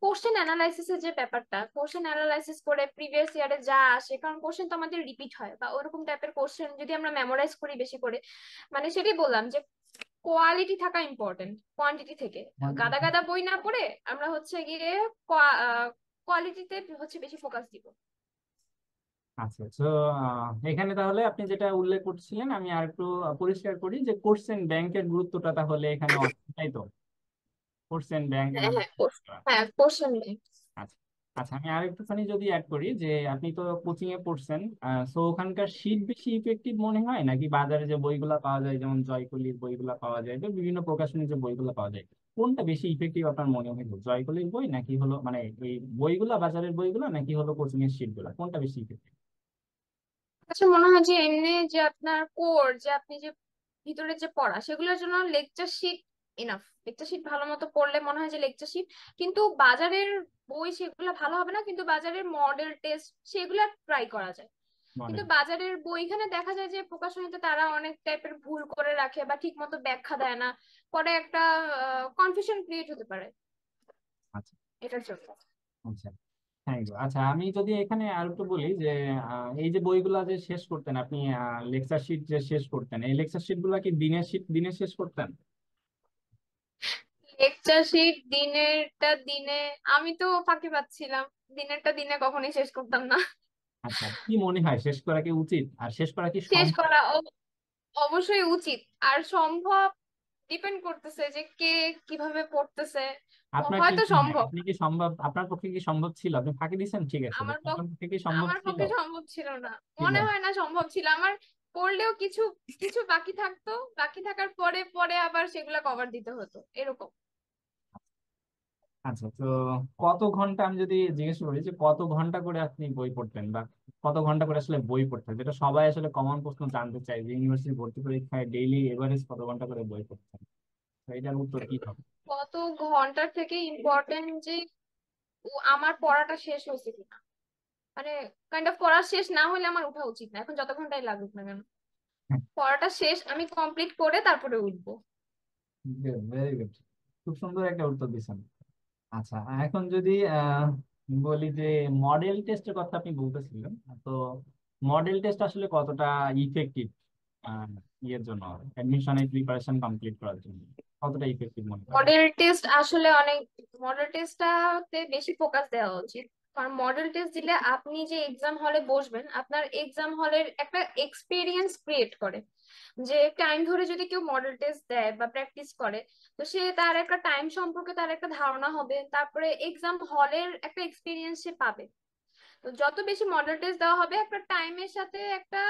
কোশ্চেন অ্যানালাইসিসের যে ব্যাপারটা, কোশ্চেন অ্যানালাইসিস করে প্রিভিয়াস ইয়ারে যা আসে, কারণ কোশ্চেন তো আমাদের রিপিট হয় বা ওইরকম টাইপের কোশ্চেন যদি আমরা মেমোরাইজ করি বেশি করে, মানে সেটাই বললাম যে কোয়ালিটি থাকা ইম্পর্টেন্ট কোয়ান্টিটি থেকে। গাদা গাদা বই না পড়ে আমরা হচ্ছে গিয়ে কোয়ালিটিতে হচ্ছে বেশি ফোকাস দিব। আচ্ছা। তো এখানে তাহলে আপনি যেটা উল্লেখ করছিলেন আমি আর একটু পরিষ্কার করি যে কোর্সেন ব্যাংকের গুরুত্বটা তাহলে এখানে অনেক, তাই তো? কোর্সেন ব্যাংক হ্যাঁ এবং হ্যাঁ হ্যাঁ কোশ্চেন নেই। আচ্ছা। আচ্ছা, আমি আর একটুখানি যদি অ্যাড করি যে আপনি তো কোচিং এ পড়ছেন, সো ওখানকার শীট বেশি ইফেক্টিভ মনে হয় নাকি বাজারে যে বইগুলা পাওয়া যায়, যেমন জয়কলির বইগুলা পাওয়া যায় বা বিভিন্ন প্রকাশনীর যে বইগুলা পাওয়া যায়, কোনটা বেশি ইফেক্টিভ আপনার মনে হলো? জয়কলির বই নাকি হলো মানে এই বইগুলা, বাজারের বইগুলা, নাকি হলো কোচিং এর শীট গুলা, কোনটা বেশি ইফেক্টিভ? আচ্ছা মনে হয় যে এমনি যে আপনার কোর যে আপনি যে ভিতরে যে পড়া সেগুলোর জন্য lecture sheet enough. Lecture sheet ভালো মতো পড়লে মনে হয় যে লেকচার শিট, কিন্তু বাজারের বই সেগুলো ভালো হবে না, কিন্তু বাজারের মডেল টেস্ট সেগুলো ট্রাই করা যায়। মনে কিন্তু বাজারের বইখানে দেখা যায় যে প্রকাশনীতে তারা অনেক টাইপের ভুল করে রাখে বা ঠিক মতো ব্যাখ্যা দেয় না, পরে একটা কনফিউশন ক্রিয়েট হতে পারে আচ্ছা। এটার জন্য। আচ্ছা, থ্যাংক ইউ। আচ্ছা, আমি যদি এখানে আর একটু বলি যে এই যে বইগুলা যে শেষ করতেন আপনি, লেকচার শিট যে শেষ করতেন, এই লেকচার শিট গুলা কি দিনে শেষ করতেন? লেকচার শিট দিনেরটা দিনে, আমি তো ফাঁকি পাচ্ছিলাম, দিনেরটা দিনে কখনোই শেষ করতাম না। আচ্ছা, কি মনে হয় শেষ করা কি উচিত, আর শেষ করা কি শেষ সম্ভব? করা অবশ্যই উচিত, আর সম্ভব ডিপেন্ড করতেছে যে কে কিভাবে পড়তেছে। আপনার কি হয়তো মনে হয়, সম্ভব। আপনি কি সম্ভব, আপনার পক্ষে কি সম্ভব ছিল? আপনি ফাঁকি দিয়েছেন, ঠিক আছে, আমার আপনার পক্ষে কি সম্ভব আমার ছিল? পক্ষে সম্ভব ছিল না, ছিল। মনে হয় না সম্ভব ছিল আমার। পড়লেও কিছু কিছু বাকি থাকতো, বাকি থাকার পরে পরে আবার সেগুলা কভার দিতে হতো এরকম। আচ্ছা, তো কত ঘন্টা, আমি যদি জিজ্ঞেস করি যে কত ঘন্টা করে আপনি বই পড়তেন, বা কত ঘন্টা করে আসলে বই পড়তেন, যেটা সবাই আসলে কমন প্রশ্ন জানতে চায় যে ইউনিভার্সিটি ভর্তি পরীক্ষায় ডেইলি এভারেজ কত ঘন্টা করে বই পড়তেন, তো এটার উত্তর কি হবে? কত ঘন্টার থেকে ইম্পর্টেন্ট যে আমার পড়াটা শেষ হয়েছে কিনা, মানে কাইন্ড অফ পড়া শেষ না হলে আমার উঠা উচিত না, এখন যত ঘন্টাই লাগুক না কেন। পড়াটা শেষ আমি কমপ্লিট করে তারপরে উঠবো। ভেরি গুড, খুব সুন্দর একটা উত্তর দিচ্ছেন। আচ্ছা, এখন যদি বলি যে মডেল টেস্টের কথা আপনি বলতেছিলেন, তো মডেল টেস্ট আসলে কতটা ইফেক্টিভ ইয়ের জন্য, অ্যাডমিশনের প্রিপারেশন কমপ্লিট করার জন্য কতটা ইফেক্টিভ মনে করেন? মডেল টেস্ট আসলে অনেক, মডেল টেস্টটাতে বেশি ফোকাস দেওয়া উচিত। কারণ মডেল টেস্ট দিলে আপনি যে এক্সাম হলে বসবেন আপনার এক্সাম হলের একটা এক্সপিরিয়েন্স ক্রিয়েট করে। যে টাইম ধরে যদি কেউ মডেল টেস্ট দেয় বা প্র্যাকটিস করে, তো সে তার একটা টাইম সম্পর্কে তার একটা ধারণা হবে, তারপরে এক্সাম হলের একটা এক্সপিরিয়েন্স সে পাবে। তো যত বেশি মডেল টেস্ট দেওয়া হবে একটা টাইমের সাথে একটা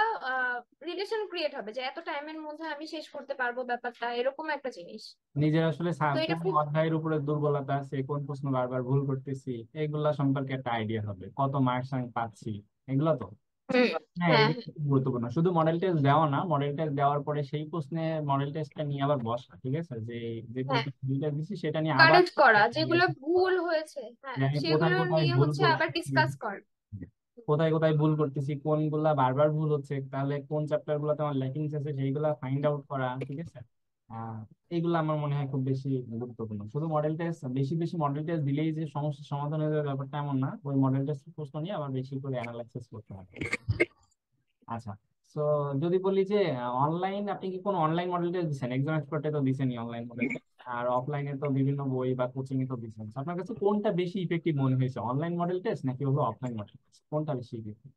রিলেশন ক্রিয়েট হবে যে এত টাইমের মধ্যে আমি শেষ করতে পারবো ব্যাপারটা, এরকম একটা জিনিস। নিজের আসলে তো এটা কোন খুব অধ্যায়ের উপরে দুর্বলতা আছে, কোন প্রশ্ন বারবার ভুল করতেছি, এগুলা সম্পর্কে একটা আইডিয়া হবে, কত মার্কস আমি পাচ্ছি, এগুলো তো। হুম, হ্যাঁ, হ্যাঁ এগুলো খুব গুরুত্বপূর্ণ। শুধু মডেল টেস্ট দেওয়া না, মডেল টেস্ট দেওয়ার পরে সেই প্রশ্নে মডেল টেস্টটা নিয়ে আবার বসা, ঠিক আছে, যে যে হ্যাঁ প্রশ্নটা দিচ্ছি সেটা নিয়ে আবার কারেক্ট করা যেগুলো analysis করা, ভুল হয়েছে, যে হ্যাঁ আমি কোথায় সেগুলো কোথায় নিয়ে ভুল হচ্ছে আবার করতেছি, ডিসকাস কর। কোথায় কোথায় ভুল করতেছি, কোনগুলা বারবার ভুল হচ্ছে, তাহলে কোন চ্যাপ্টার গুলোতে আমার ল্যাকিংস আছে সেইগুলা ফাইন্ড আউট করা, ঠিক আছে। আহ এইগুলো আমার মনে হয় খুব বেশি গুরুত্বপূর্ণ। শুধু মডেল টেস্ট, বেশি বেশি মডেল টেস্ট দিলেই যে সমস্যার সমাধান হয়ে যাবে ব্যাপারটা এমন না, ওই মডেল টেস্ট প্রশ্ন নিয়ে আবার বেশি করে অ্যানালাইসিস করতে হবে। আচ্ছা, তো যদি বলি যে অনলাইন, আপনি কি কোনো অনলাইন মডেল টেস্ট দিচ্ছেন? এক্সাম এক্সপার্টে তো দিচ্ছেনই অনলাইন মডেল টেস্ট, আর অফলাইনে তো বিভিন্ন বই বা কোচিং এ তো দিচ্ছেন। তো আপনার কাছে কোনটা বেশি ইফেক্টিভ মনে হয়েছে, অনলাইন মডেল টেস্ট নাকি হলো অফলাইন মডেল টেস্ট, কোনটা বেশি ইফেক্টিভ?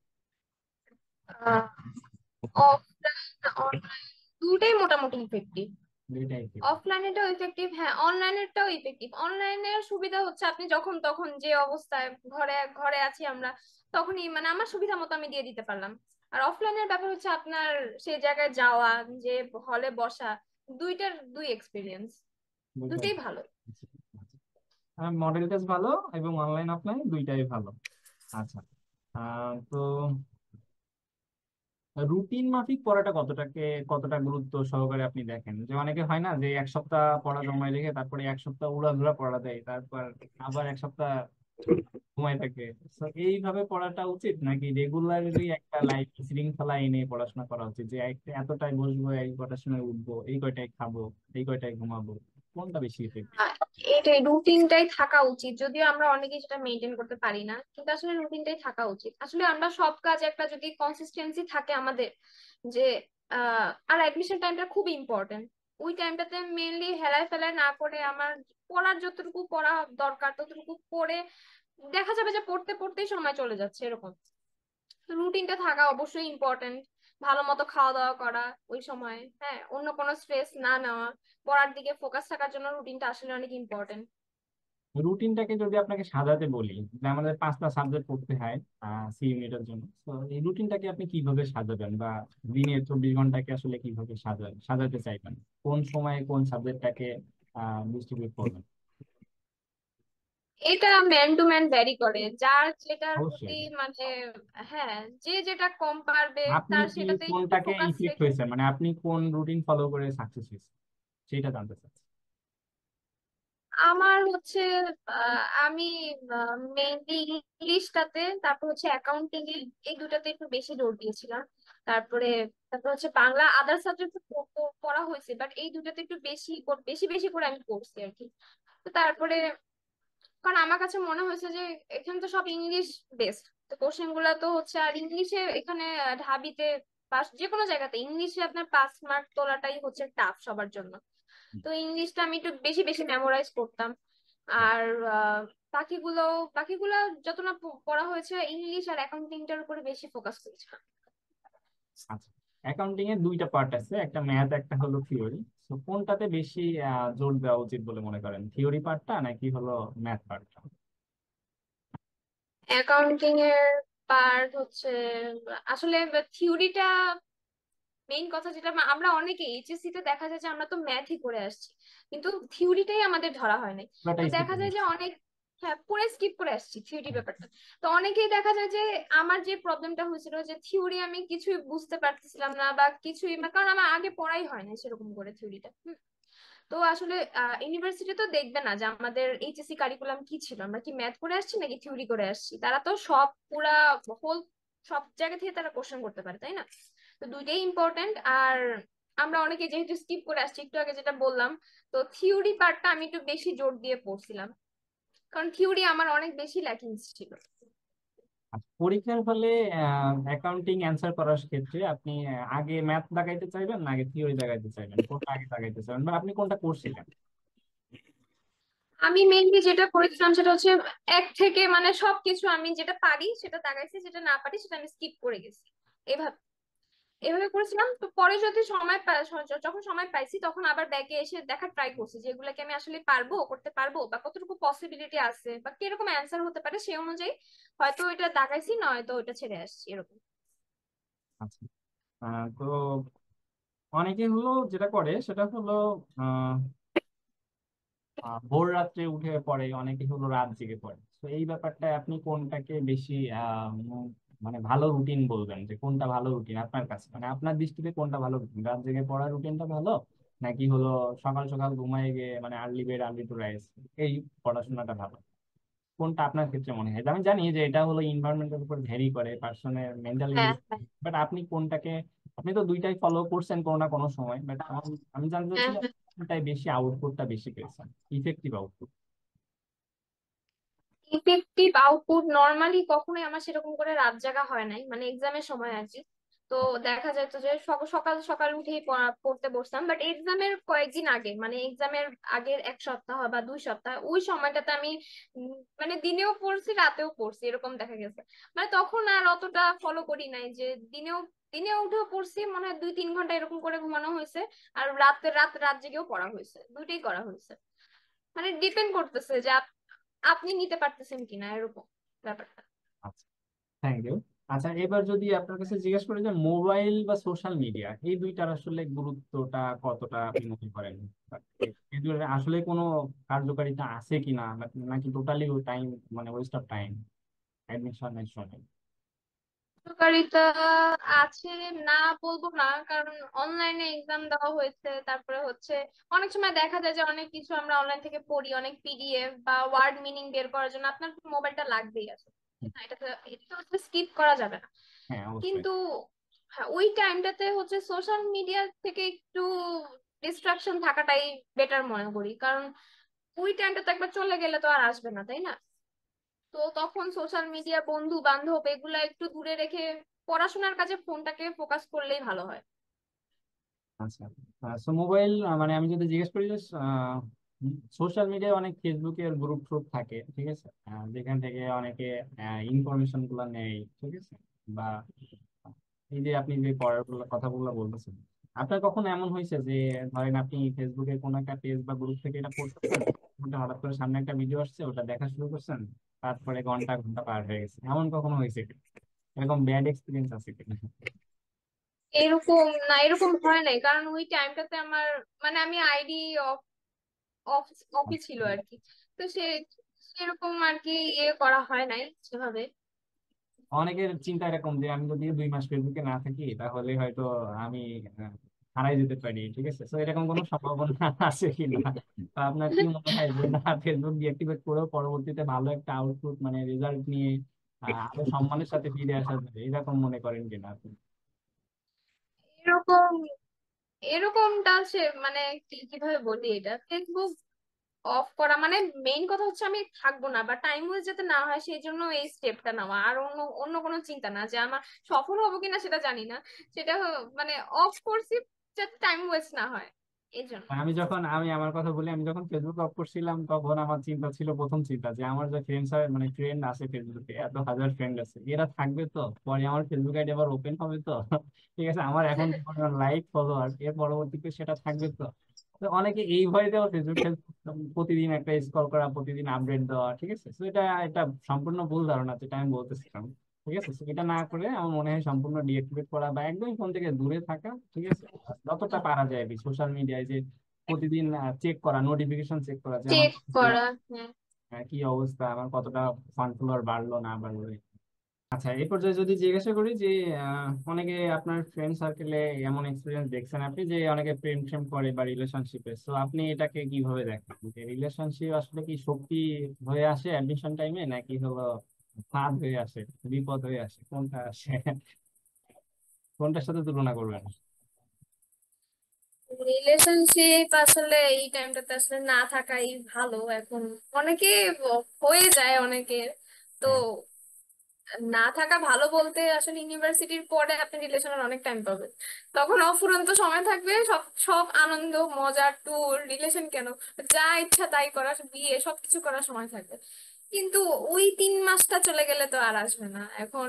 অফলাইন অনলাইন দুটাই মোটামুটি ইফেক্টিভ। দুইটাই effective। অফলাইনেরটাও ইফেক্টিভ, হ্যাঁ অনলাইনেরটাও ইফেক্টিভ। অনলাইনের সুবিধা হচ্ছে আপনি যখন তখন যে অবস্থায় ঘরে ঘরে আছি আমরা, তখনই মানে আমার সুবিধা মতো আমি দিয়ে দিতে পারলাম। আর অফলাইনের ব্যাপার হচ্ছে আপনার সেই জায়গায় যাওয়া, যে হলে বসা, দুইটার দুই এক্সপিরিয়েন্স, দুইটাই দুইটাই ভালো। মডেল টেস্ট ভালো এবং অনলাইন অফলাইন দুইটাই ভালো। আচ্ছা, তো রুটিন মাফিক পড়াটা কতটা গুরুত্ব সহকারে আপনি দেখেন? যে অনেকে হয় না যে এক সপ্তাহ পড়া জমায় রেখে তারপরে এক সপ্তাহ উড়াধুরা পড়া দেয়, তারপর আবার এক সপ্তাহ ঘুমায় থাকে। তো এইভাবে পড়াটা উচিত, নাকি রেগুলারলি একটা লাইফ শৃঙ্খলা এনে পড়াশোনা করা উচিত, যে এতটায় বসবো, এই কটার সময় উঠবো, এই কয়টায় খাবো, এই কয়টায় ঘুমাবো? কোনটা বেশি effective? আহ, এটাই রুটিনটাই থাকা উচিত, যদিও আমরা অনেকেই সেটা মেনটেন করতে পারি না, কিন্তু আসলে রুটিনটাই থাকা উচিত। আসলে আমরা সব কাজ একটা যদি কনসিস্টেন্সি থাকে আমাদের, যে আর অ্যাডমিশন টাইমটা খুব ইম্পর্টেন্ট। ওই টাইমটাতে মেনলি হেলায় ফেলায় না করে আমার পড়ার যতটুকু পড়া দরকার ততটুকু পড়ে, দেখা যাবে যে পড়তে পড়তেই সময় চলে যাচ্ছে এরকম। রুটিনটা থাকা অবশ্যই ইম্পর্টেন্ট। ভালো মতো খাওয়া দাওয়া করা ওই সময়, হ্যাঁ অন্য কোনো স্ট্রেস না নেওয়া, পড়ার দিকে ফোকাস থাকার জন্য রুটিনটা আসলে অনেক ইম্পর্টেন্ট। রুটিনটাকে যদি আপনাকে সাজাতে বলি, যে আমাদের 5টা সাবজেক্ট পড়তে হয় সি ইউনিটের জন্য, তো এই রুটিনটাকে আপনি কিভাবে সাজাবেন, বা দিনের 24 ঘন্টাকে আসলে কিভাবে সাজাতে চাইবেন? কোন সময়ে কোন সাবজেক্টটাকে ডিস্ট্রিবিউট করবেন? এটা ম্যান টু ম্যান ভ্যারি করে, যার যেটার প্রতি অবশ্যই। মানে, হ্যাঁ যে যেটা কম পারবে আপনি তার কি সেটাতেই একটু কোনটাকে ফোকাস ইফেক্ট রেখে। হয়েছে, মানে আপনি কোন রুটিন ফলো করে সাকসেস হয়েছে সেটা জানতে চাচ্ছি। আমার হচ্ছে আমি মেইনলি ইংলিশটাতে, তারপর হচ্ছে অ্যাকাউন্টিং এ, এই দুটাতে একটু বেশি জোর দিয়েছিলাম। তারপরে তারপর হচ্ছে বাংলা আদার সাবজেক্ট পড়া হয়েছে, বাট এই দুটাতে একটু বেশি বেশি বেশি করে আমি পড়ছি আর কি। তো তারপরে কারণ আমার কাছে মনে হয়েছে যে এখানে তো সব ইংলিশ বেসড, তো কোশ্চেন গুলা তো হচ্ছে, আর ইংলিশে এখানে ঢাবিতে পাস যে কোনো জায়গাতে ইংলিশে আপনার 5 মার্ক তোলাটাই হচ্ছে টাফ সবার জন্য। তো ইংলিশটা আমি একটু বেশি বেশি মেমোরাইজ করতাম। আর আহ, বাকিগুলো বাকিগুলো যত না পড়া হয়েছে, ইংলিশ আর অ্যাকাউন্টিংটার উপরে বেশি ফোকাস করেছে। আচ্ছা, অ্যাকাউন্টিং এর দুইটা পার্ট আছে, একটা ম্যাথ একটা হলো থিওরি। তো কোনটাতে বেশি জোর দেওয়া উচিত বলে মনে করেন, থিওরি পার্টটা নাকি হলো ম্যাথ পার্টটা? অ্যাকাউন্টিং এর পার্ট হচ্ছে আসলে থিওরিটা মেইন কথা, যেটা আমরা অনেকে এইচএসসি তে দেখা যায় যে আমরা তো ম্যাথই করে আসছি, কিন্তু থিওরিটাই আমাদের ধরা হয় নাই। তো পুরোটাই স্কিপ দেখা করে যায় যে আসছে। অনেক, হ্যাঁ পুরো স্কিপ করে আসছি থিওরি ব্যাপারটা। তো অনেকেই দেখা যায় যে আমার যে প্রবলেমটা হয়েছিল যে থিওরি আমি কিছুই বুঝতে পারতেছিলাম না, বা কিছুই কারণ আমার আগে পড়াই হয় না সেরকম করে থিওরিটা। তো আসলে ইউনিভার্সিটি তো দেখবে না যে আমাদের এইচএসসি কারিকুলাম কি ছিল, আমরা কি ম্যাথ করে আসছি নাকি থিওরি করে আসছি, তারা তো সব পুরা হোল সব জায়গা থেকে তারা কোশ্চেন করতে পারে, তাই না? তো দুইটাই ইম্পর্টেন্ট। আর আমরা অনেকে যেহেতু স্কিপ করে আসছি একটু আগে যেটা বললাম, তো থিওরি পার্টটা আমি একটু বেশি জোর দিয়ে পড়ছিলাম, কারণ থিওরি আমার অনেক বেশি ল্যাকিংস ছিল। আচ্ছা, পরীক্ষার হলে অ্যাকাউন্টিং অ্যান্সার করার ক্ষেত্রে আপনি আগে ম্যাথ দাগাইতে চাইবেন না আগে থিওরি দাগাইতে চাইবেন, কোনটা আগে দাগাইতে চাইবেন, বা আপনি কোনটা করছিলেন? আমি মেইনলি যেটা করেছিলাম সেটা হচ্ছে এক থেকে মানে সবকিছু আমি যেটা পারি সেটা দাগাইছি, যেটা না পারি সেটা আমি স্কিপ করে গেছি। এভাবে এভাবে করেছিলাম। তো পরে যদি যখন সময় পাইছি তখন আবার ব্যাকে এসে দেখার ট্রাই করছি যে এগুলাকে আমি আসলে পারবো করতে পারবো, বা কতটুকু পসিবিলিটি আছে, বা কিরকম অ্যান্সার হতে পারে, সেই অনুযায়ী হয়তো এটা দাগাইছি, নয়তো ওইটা ছেড়ে আসছি এরকম। আচ্ছা, তো অনেকে হলো যেটা করে সেটা হলো ভোর রাত্রে উঠে পড়ে, অনেকে হলো রাত জেগে পড়ে। তো এই ব্যাপারটা আপনি কোনটাকে বেশি মানে ভালো রুটিন বলবেন, যে কোনটা ভালো রুটিন আপনার কাছে, মানে আপনার দৃষ্টিতে কোনটা ভালো রুটিন, রাত জেগে পড়ার রুটিনটা ভালো, নাকি হলো সকাল সকাল ঘুমায় গিয়ে মানে early bed early to rise এই পড়াশোনাটা ভালো? কোনটা আপনার ক্ষেত্রে মনে হয়? আমি জানি যে এটা হলো এনভায়রনমেন্টের উপর ভ্যারি করে, পার্সনের মেন্টাল, হ্যাঁ হ্যাঁ বাট আপনি কোনটাকে, আপনি তো দুইটাই ফলো করছেন কোনো না কোনো সময়, বাট আমি জানতে চাচ্ছি হ্যাঁ যে কোনটায় বেশি আউটপুটটা বেশি পেয়েছেন, effective output? Effective output normally কখনোই আমার সেরকম করে রাত জাগা হয় নাই, মানে এক্সামের সময় আর কি। তো দেখা যেত যে সকাল সকাল উঠেই পড়তে বসতাম, বাট এক্সামের কয়েকদিন আগে মানে এক্সামের আগের 1 সপ্তাহ বা 2 সপ্তাহ ওই সময়টাতে আমি মানে দিনেও পড়ছি রাতেও পড়ছি এরকম দেখা গেছে। মানে তখন আর অতটা ফলো করি নাই যে দিনেও দিনে উঠেও পড়ছি, মনে হয় 2-3 ঘন্টা এরকম করে ঘুমানো হয়েছে। আর রাত জেগেও পড়া হয়েছে, দুইটাই করা হয়েছে। মানে ডিপেন্ড করতেছে যে আপনি নিতে পারতেছেন কিনা, এরকম ব্যাপারটা। আচ্ছা, থ্যাংক ইউ। আচ্ছা, এবার যদি আপনার কাছে জিজ্ঞেস করি যে মোবাইল বা সোশ্যাল মিডিয়া এই দুইটার আসলে গুরুত্বটা কতটা আপনি মনে করেন, এই দুইটার আসলে কোনো কার্যকারিতা আছে কিনা, নাকি টোটালি টাইম, মানে ওয়েস্ট অফ টাইম অ্যাডমিশনের সময়? উপকারিতা আছে না বলবো না, কারণ অনলাইনে এক্সাম দেওয়া হয়েছে, তারপরে হচ্ছে অনেক সময় দেখা যায় যে অনেক কিছু আমরা অনলাইন থেকে পড়ি, অনেক পিডিএফ বা ওয়ার্ড মিনিং বের করার জন্য আপনার মোবাইলটা লাগবেই আছে। হ্যাঁ, এটা হচ্ছে স্কিপ করা যাবে না। হ্যাঁ, অবশ্যই। কিন্তু হ্যাঁ, ওই টাইমটাতে হচ্ছে সোশ্যাল মিডিয়া থেকে একটু ডিস্ট্রাকশন থাকাটাই বেটার মনে করি, কারণ ওই টাইমটা তো একবার চলে গেলে তো আর আসবে না, তাই না? তো তখন সোশ্যাল মিডিয়া, বন্ধু বান্ধব এগুলা একটু দূরে রেখে পড়াশোনার কাছে ফোনটাকে ফোকাস করলেই ভালো হয়। আচ্ছা, সো মোবাইল, মানে আমি যদি জিজ্ঞেস করি যে সোশ্যাল মিডিয়ায় অনেক ফেসবুকের গ্রুপ ট্রুপ থাকে, ঠিক আছে, যেখান থেকে অনেকে ইনফরমেশন গুলো নেয়, ঠিক আছে, বা এই যে আপনি যে পড়ার কথাগুলো বলতেছেন, আপনার কখনো এমন হয়েছে যে ধরেন আপনি ফেসবুকে কোনো একটা পেজ বা গ্রুপ থেকে এটা পড়তেছেন, ওটা হঠাৎ করে সামনে একটা ভিডিও আসছে, ওটা দেখা শুরু করছেন, তারপরে ঘন্টা ঘন্টা পার হয়ে গেছে, এমন কখনো হয়েছে কি? এরকম ব্যাড এক্সপিরিয়েন্স আছে কিনা? এরকম না, এরকম হয় নাই, কারণ ওই টাইমটাতে আমার মানে আমি আইডি অফ অফ অফই ছিল আর কি। তো সেরকম আর কি ইয়ে করা হয় নাই সেভাবে। অনেকের চিন্তা এরকম যে আমি যদি 2 মাস ফেসবুকে না থাকি তাহলে হয়তো আমি আহ, হারাই যেতে পারি, ঠিক আছে, তো এরকম কোনো সম্ভাবনা আছে কি না? বা আপনার কি মনে হয় যে না, ফেসবুক ডিঅ্যাক্টিভেট করেও পরবর্তীতে ভালো একটা আউটপুট, মানে রেজাল্ট নিয়ে আরো সম্মানের সাথে ফিরে আসা যাবে, এরকম মনে করেন কিনা আপনি? এরকম এরকমটা সে মানে কিভাবে বলি, এটা ফেসবুক অফ করা মানে মেইন কথা হচ্ছে আমি থাকবো না বা টাইম ওয়েস্ট যাতে না হয় সেই জন্য এই স্টেপটা নেওয়া, আর অন্য অন্য কোনো চিন্তা না যে আমার সফল হবো কিনা সেটা জানি না। সেটা মানে অফ করছি যাতে টাইম ওয়েস্ট না হয়, এই জন্য। আমি আমার কথা বলি, আমি যখন ফেসবুক অফ করছিলাম তখন আমার চিন্তা ছিল, প্রথম চিন্তা যে আমার যে ফ্রেন্ডস, মানে ফ্রেন্ড আছে ফেসবুকে, এত হাজার ফ্রেন্ড আছে, এরা থাকবে তো, পরে আমার ফেসবুক আইডি আবার ওপেন হবে তো? ঠিক আছে, আমার এখন লাইক ফলোয়ার, এর পরবর্তীতে সেটা থাকবে তো? তো অনেকে এই ভয়তে ফেসবুক প্রতিদিন একটা স্ক্রল করা, প্রতিদিন আপডেট দেওয়া, ঠিক আছে, তো এটা এটা সম্পূর্ণ ভুল ধারণা, যেটা আমি বলতেছিলাম। ঠিক আছে, তো এটা না করে আমার মনে হয় সম্পূর্ণ ডিএক্টিভেট করা বা একদমই ফোন থেকে দূরে থাকা, ঠিক আছে, যতটা পারা যায় সোশ্যাল মিডিয়ায় যে প্রতিদিন চেক করা, নোটিফিকেশন চেক করা যে আমার চেক করা, হ্যাঁ। কি অবস্থা, আমার কতটা ফান্ড ফলোয়ার বাড়লো না বাড়লো। আচ্ছা, এই পর্যায়ে যদি জিজ্ঞাসা করি যে অনেকে আপনার ফ্রেন্ড সার্কেলে এমন এক্সপিরিয়েন্স দেখছেন আপনি যে অনেকে প্রেম প্রেম করে বা রিলেশনশিপে, তো আপনি এটাকে কিভাবে দেখেন, যে রিলেশনশিপ আসলে কি শক্তি হয়ে আসে অ্যাডমিশন টাইমে, নাকি হলো ফাঁদ হয়ে আসে, বিপদ হয়ে আসে, কোনটা আসে? কোনটার সাথে তুলনা করবেন? রিলেশনশিপ আসলে এই টাইমটাতে আসলে না থাকাই ভালো এখন। অনেকে হয়ে যায় অনেকের, তো হ্যাঁ, না থাকা ভালো বলতে আসলে ইউনিভার্সিটির পরে আপনি রিলেশনের অনেক টাইম পাবেন, তখন অফুরন্ত সময় থাকবে, সব সব আনন্দ মজা ট্যুর রিলেশন কেন, যা ইচ্ছা তাই করার, বিয়ে সবকিছু করার সময় থাকবে। কিন্তু ওই 3 মাসটা চলে গেলে তো আর আসবে না, এখন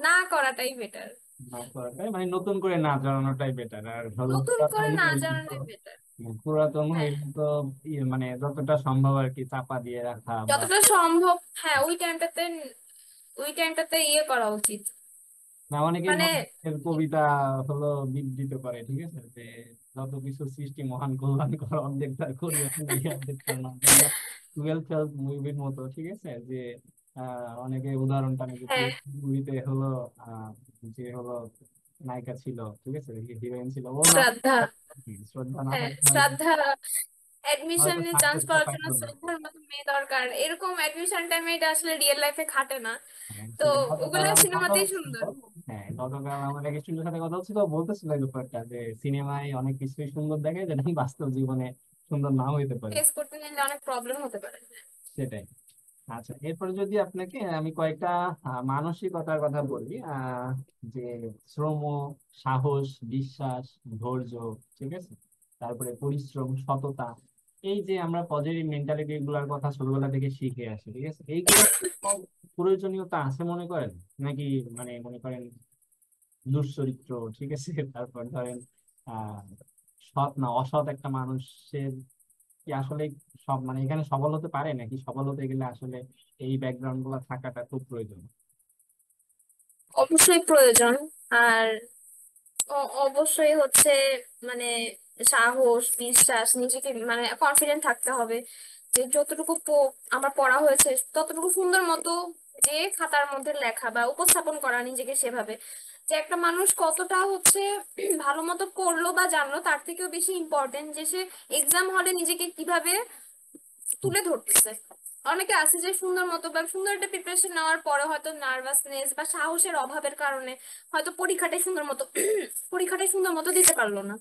না করাটাই বেটার। না করাটাই, মানে নতুন করে না জড়ানোটাই বেটার, আর হলো নতুন করে পুরাতন না হইলে তো, জানানোই বেটার। পুরাতন হ্যাঁ, হইলে তো মানে যতটা সম্ভব আর কি চাপা দিয়ে রাখা বা যতটা সম্ভব, হ্যাঁ ওই টাইমটাতে ইয়ে করা উচিত। না, অনেকে মানে নন্দের কবিতা হলো বিবৃত করে, ঠিক আছে, যে যত কিছু সৃষ্টি মহান কল্যাণ কর, অর্ধেক তার করিয়াছে নাকি অর্ধেক তার না, একদম 12 মুভির মতো, ঠিক আছে, যে অনেকে উদাহরণ টানে যে হ্যাঁ, মুভিতে হলো আহ যে হলো নায়িকা ছিল, ঠিক আছে, হিরোইন ছিল, ও না শ্রদ্ধা। শ্রদ্ধা না হ্যাঁ, থাকলে হয়তো শ্রদ্ধা হয়তো অ্যাডমিশনে চান্স সাকসেসটা পাওয়ার জন্য পাইতো না। শ্রদ্ধার মতো মেয়ে দরকার, এরকম অ্যাডমিশন টাইমে এটা আসলে রিয়েল লাইফে খাটে না। হ্যাঁ, তো সেটা গতকাল ওগুলা আমার কথা সিনেমাতেই হচ্ছিল। সুন্দর। হ্যাঁ, গতকাল আমার এক স্টুডেন্টের সাথে কথা হচ্ছিল, ও বলতেছিল এই ব্যাপারটা যে সিনেমায় অনেক কিছুই সুন্দর দেখায় যেটা বাস্তব জীবনে সুন্দর নাও হইতে পারে। ফেস করতে গেলে অনেক প্রবলেম হতে পারে। সেটাই। আচ্ছা, এরপরে যদি আপনাকে আমি কয়েকটা মানসিকতার কথা বলি, যে শ্রম, সাহস, বিশ্বাস, ধৈর্য, ঠিক আছে, তারপরে পরিশ্রম, সততা, এই যে আমরা পজিটিভ মেন্টালিটি গুলার কথা ছোটবেলা থেকে শিখে আসি, ঠিক আছে, এইগুলোর প্রয়োজনীয়তা আছে মনে করেন, নাকি মানে মনে করেন দুশ্চরিত্র, ঠিক আছে, তারপর ধরেন আহ সৎ না অসৎ একটা মানুষের কি আসলে সব মানে এখানে সফল হতে পারে, নাকি সফল হতে গেলে আসলে এই ব্যাকগ্রাউন্ড গুলো থাকাটা খুব প্রয়োজন? অবশ্যই প্রয়োজন। আর অবশ্যই হচ্ছে মানে সাহস, বিশ্বাস, নিজেকে মানে কনফিডেন্ট থাকতে হবে যে যতটুকু আমার পড়া হয়েছে ততটুকু সুন্দর মতো যে খাতার মধ্যে লেখা বা উপস্থাপন করা নিজেকে সেভাবে, যে একটা মানুষ কতটা হচ্ছে ভালো মতো পড়লো বা জানলো তার থেকেও বেশি ইম্পর্টেন্ট যে সে এক্সাম হলে নিজেকে কিভাবে তুলে ধরতেছে। অনেকে আছে যে সুন্দর মতো বা সুন্দর একটা প্রিপারেশন নেওয়ার পরে হয়তো নার্ভাসনেস বা সাহসের অভাবের কারণে হয়তো পরীক্ষাটাই সুন্দর মতো দিতে পারলো না।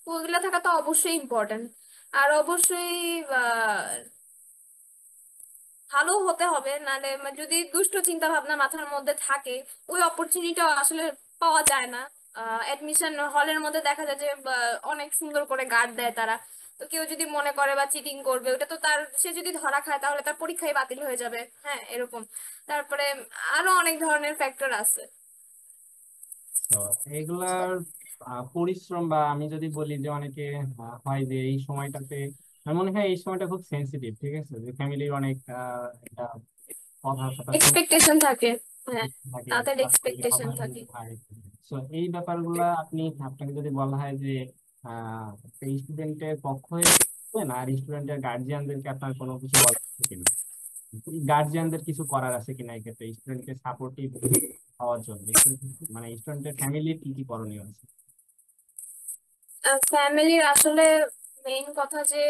তো ওইগুলা থাকা তো অবশ্যই ইম্পর্টেন্ট। আর অবশ্যই ভালো হতে হবে, নাহলে যদি দুষ্ট চিন্তা ভাবনা মাথার মধ্যে থাকে ওই অপরচুনিটিও আসলে পাওয়া যায় না। অ্যাডমিশন হলের মধ্যে দেখা যায় যে অনেক সুন্দর করে গার্ড দেয় তারা। তো কেউ যদি মনে করে বা চিটিং করবে ওটা তো তার, সে যদি ধরা খায় তাহলে তার পরীক্ষাই বাতিল হয়ে যাবে, হ্যাঁ এরকম। তারপরে আরো অনেক ধরনের ফ্যাক্টর আছে। তো এগুলার পরিশ্রম, বা আমি যদি বলি যে অনেকে হয় যে এই সময়টাতে, আমার মনে হয় এই সময়টা খুব সেন্সিটিভ, ঠিক আছে, যে ফ্যামিলির অনেক একটা কথা টথা শুনতে এক্সপেকটেশন থাকে। হ্যাঁ, থাকে, তাদের তারপরে যে এক্সপেকটেশন কথা থাকে। শুনতে হয়। তো এই ব্যাপারগুলা আপনাকে যদি বলা হয় যে স্টুডেন্টের পক্ষ হয়ে বলবেন, আর স্টুডেন্টের গার্জিয়ানদেরকে আপনার কোনো কিছু বলার আছে কিনা, গার্জিয়ানদের কিছু করার আছে কিনা এই ক্ষেত্রে স্টুডেন্টকে সাপোর্টিভ হওয়ার জন্য, মানে স্টুডেন্টের ফ্যামিলির কি কি করণীয় আছে? ফ্যামিলির আসলে মেইন কথা যে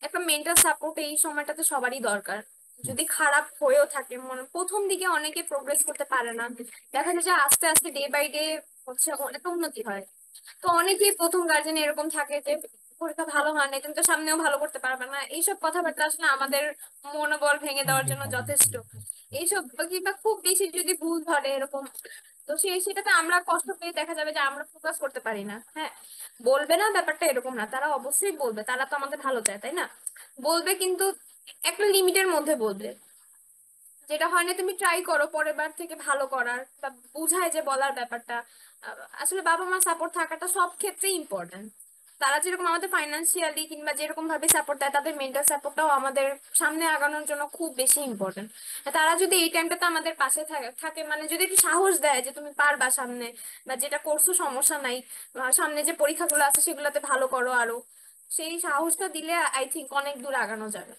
একটা মেন্টাল সাপোর্ট এই সময়টাতে সবারই দরকার। যদি খারাপ হয়েও থাকে মনে প্রথম দিকে অনেকে প্রোগ্রেস করতে পারে না, দেখা যায় যে আস্তে আস্তে ডে বাই ডে হচ্ছে অনেক উন্নতি হয়। তো অনেকেই প্রথম গার্জেন এরকম থাকে যে পরীক্ষা ভালো হয় না তুমি তো সামনেও ভালো করতে পারবে না, এইসব কথাবার্তা আসলে আমাদের মনোবল ভেঙে দেওয়ার জন্য যথেষ্ট। এইসব কিংবা খুব বেশি যদি ভুল ধরে এরকম, তো সেটাতে আমরা কষ্ট পেয়ে দেখা যাবে যে আমরা ফোকাস করতে পারি না। হ্যাঁ, বলবে না ব্যাপারটা এরকম না, তারা অবশ্যই বলবে, তারা তো আমাদের ভালো চায় তাই না? বলবে কিন্তু একটা লিমিটের মধ্যে বলবে। যেটা হয় না তুমি ট্রাই করো পরের বার থেকে ভালো করার বা বুঝায় যে বলার ব্যাপারটা। আসলে বাবা মা সাপোর্ট থাকাটা সব ক্ষেত্রেই ইম্পর্টেন্ট। তারা যেরকম আমাদের ফাইনান্সিয়ালি কিংবা যেরকম ভাবে সাপোর্ট দেয় তাদের মেন্টাল সাপোর্টটাও আমাদের সামনে আগানোর জন্য খুব বেশি ইম্পর্টেন্ট। তারা যদি এই টাইমটাতে আমাদের পাশে থাকে থাকে মানে যদি একটু সাহস দেয় যে তুমি পারবা সামনে, বা যেটা করছো সমস্যা নাই, সামনে যে পরীক্ষাগুলো আছে সেগুলোতে ভালো করো আরো, সেই সাহসটা দিলে আই থিঙ্ক অনেক দূর আগানো যাবে।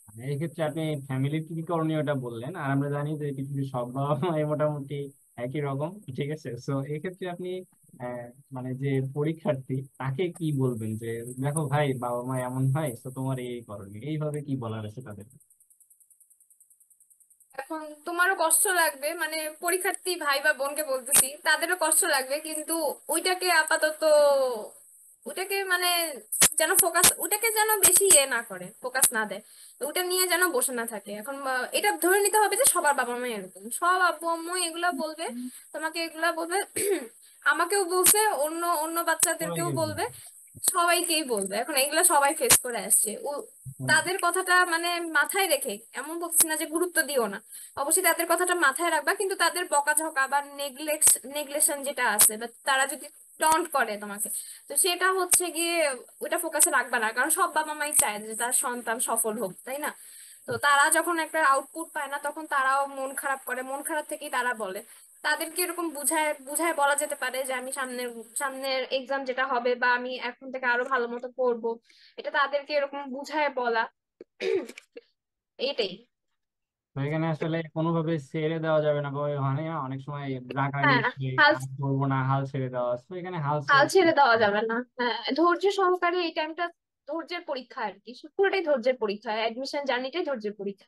মানে এই ক্ষেত্রে আপনি ফ্যামিলির কি কি করণীয় ওটা বললেন, আর আমরা জানি যে পৃথিবীর সব বাবা মাই মোটামুটি একই রকম, ঠিক আছে। তো এই ক্ষেত্রে আপনি আহ, মানে যে পরীক্ষার্থী তাকে কি বলবেন যে দেখো ভাই, বাবা মা এমন হয়, তো তোমার এই করণীয়, এইভাবে কি বলার আছে তাদের? এখন তোমারও কষ্ট লাগবে, মানে পরীক্ষার্থী ভাই বা বোনকে বলতেছি তাদেরও কষ্ট লাগবে, কিন্তু ওইটাকে আপাতত ওটাকে মানে যেন ফোকাস, ওটাকে যেন বেশি না করে, ফোকাস না দেয়। ওটা নিয়ে যেন বসে না থাকে। এখন এটা ধরে নিতে হবে যে সবার বাবা মা এরকম, সব আব্বু আম্মু এগুলা বলবে, তোমাকে এগুলা বলবে, আমাকেও বলছে, অন্য অন্য বাচ্চাদেরকেও সবাইকে বলবে, সবাইকেই বলবে। এখন এগুলা সবাই ফেস করে আসছে বলবেন। তাদের কথাটা মানে মাথায় রেখে, এমন বলছি না যে গুরুত্ব দিও না, অবশ্যই তাদের কথাটা মাথায় রাখবা, কিন্তু তাদের বকাঝকা বা নেগলেকশন যেটা আছে বা তারা যদি টন্ট করে তোমাকে, তো সেটা হচ্ছে গিয়ে ওটা ফোকাসে রাখবা না, কারণ সব বাবা মাই চায় যে তার সন্তান সফল হোক তাই না? তো তারা যখন একটা আউটপুট পায় না তখন তারাও মন খারাপ করে, মন খারাপ থেকেই তারা বলে। তাদেরকে এরকম বুঝায় বুঝায় বলা যেতে পারে যে আমি সামনের সামনের এক্সাম যেটা হবে বা আমি এখন থেকে আরো ভালো মতো পড়বো, এটা তাদেরকে এরকম বুঝায় বলা, এইটাই। তো এখানে আসলে কোনোভাবে ছেড়ে দেওয়া যাবে না, বা ওখানে অনেক সময় রাগারাগি হ্যাঁ, করে হাল আর করবো না, হাল ছেড়ে দেওয়া, তো এখানে হাল হাল ছেড়ে ছেড়ে দেওয়া যাবে না। হ্যাঁ, ধৈর্য সহকারে এই টাইমটা ধৈর্যের পরীক্ষা আর কি, পুরোটাই ধৈর্যের পরীক্ষা, অ্যাডমিশন জার্নিটাই ধৈর্যের পরীক্ষা।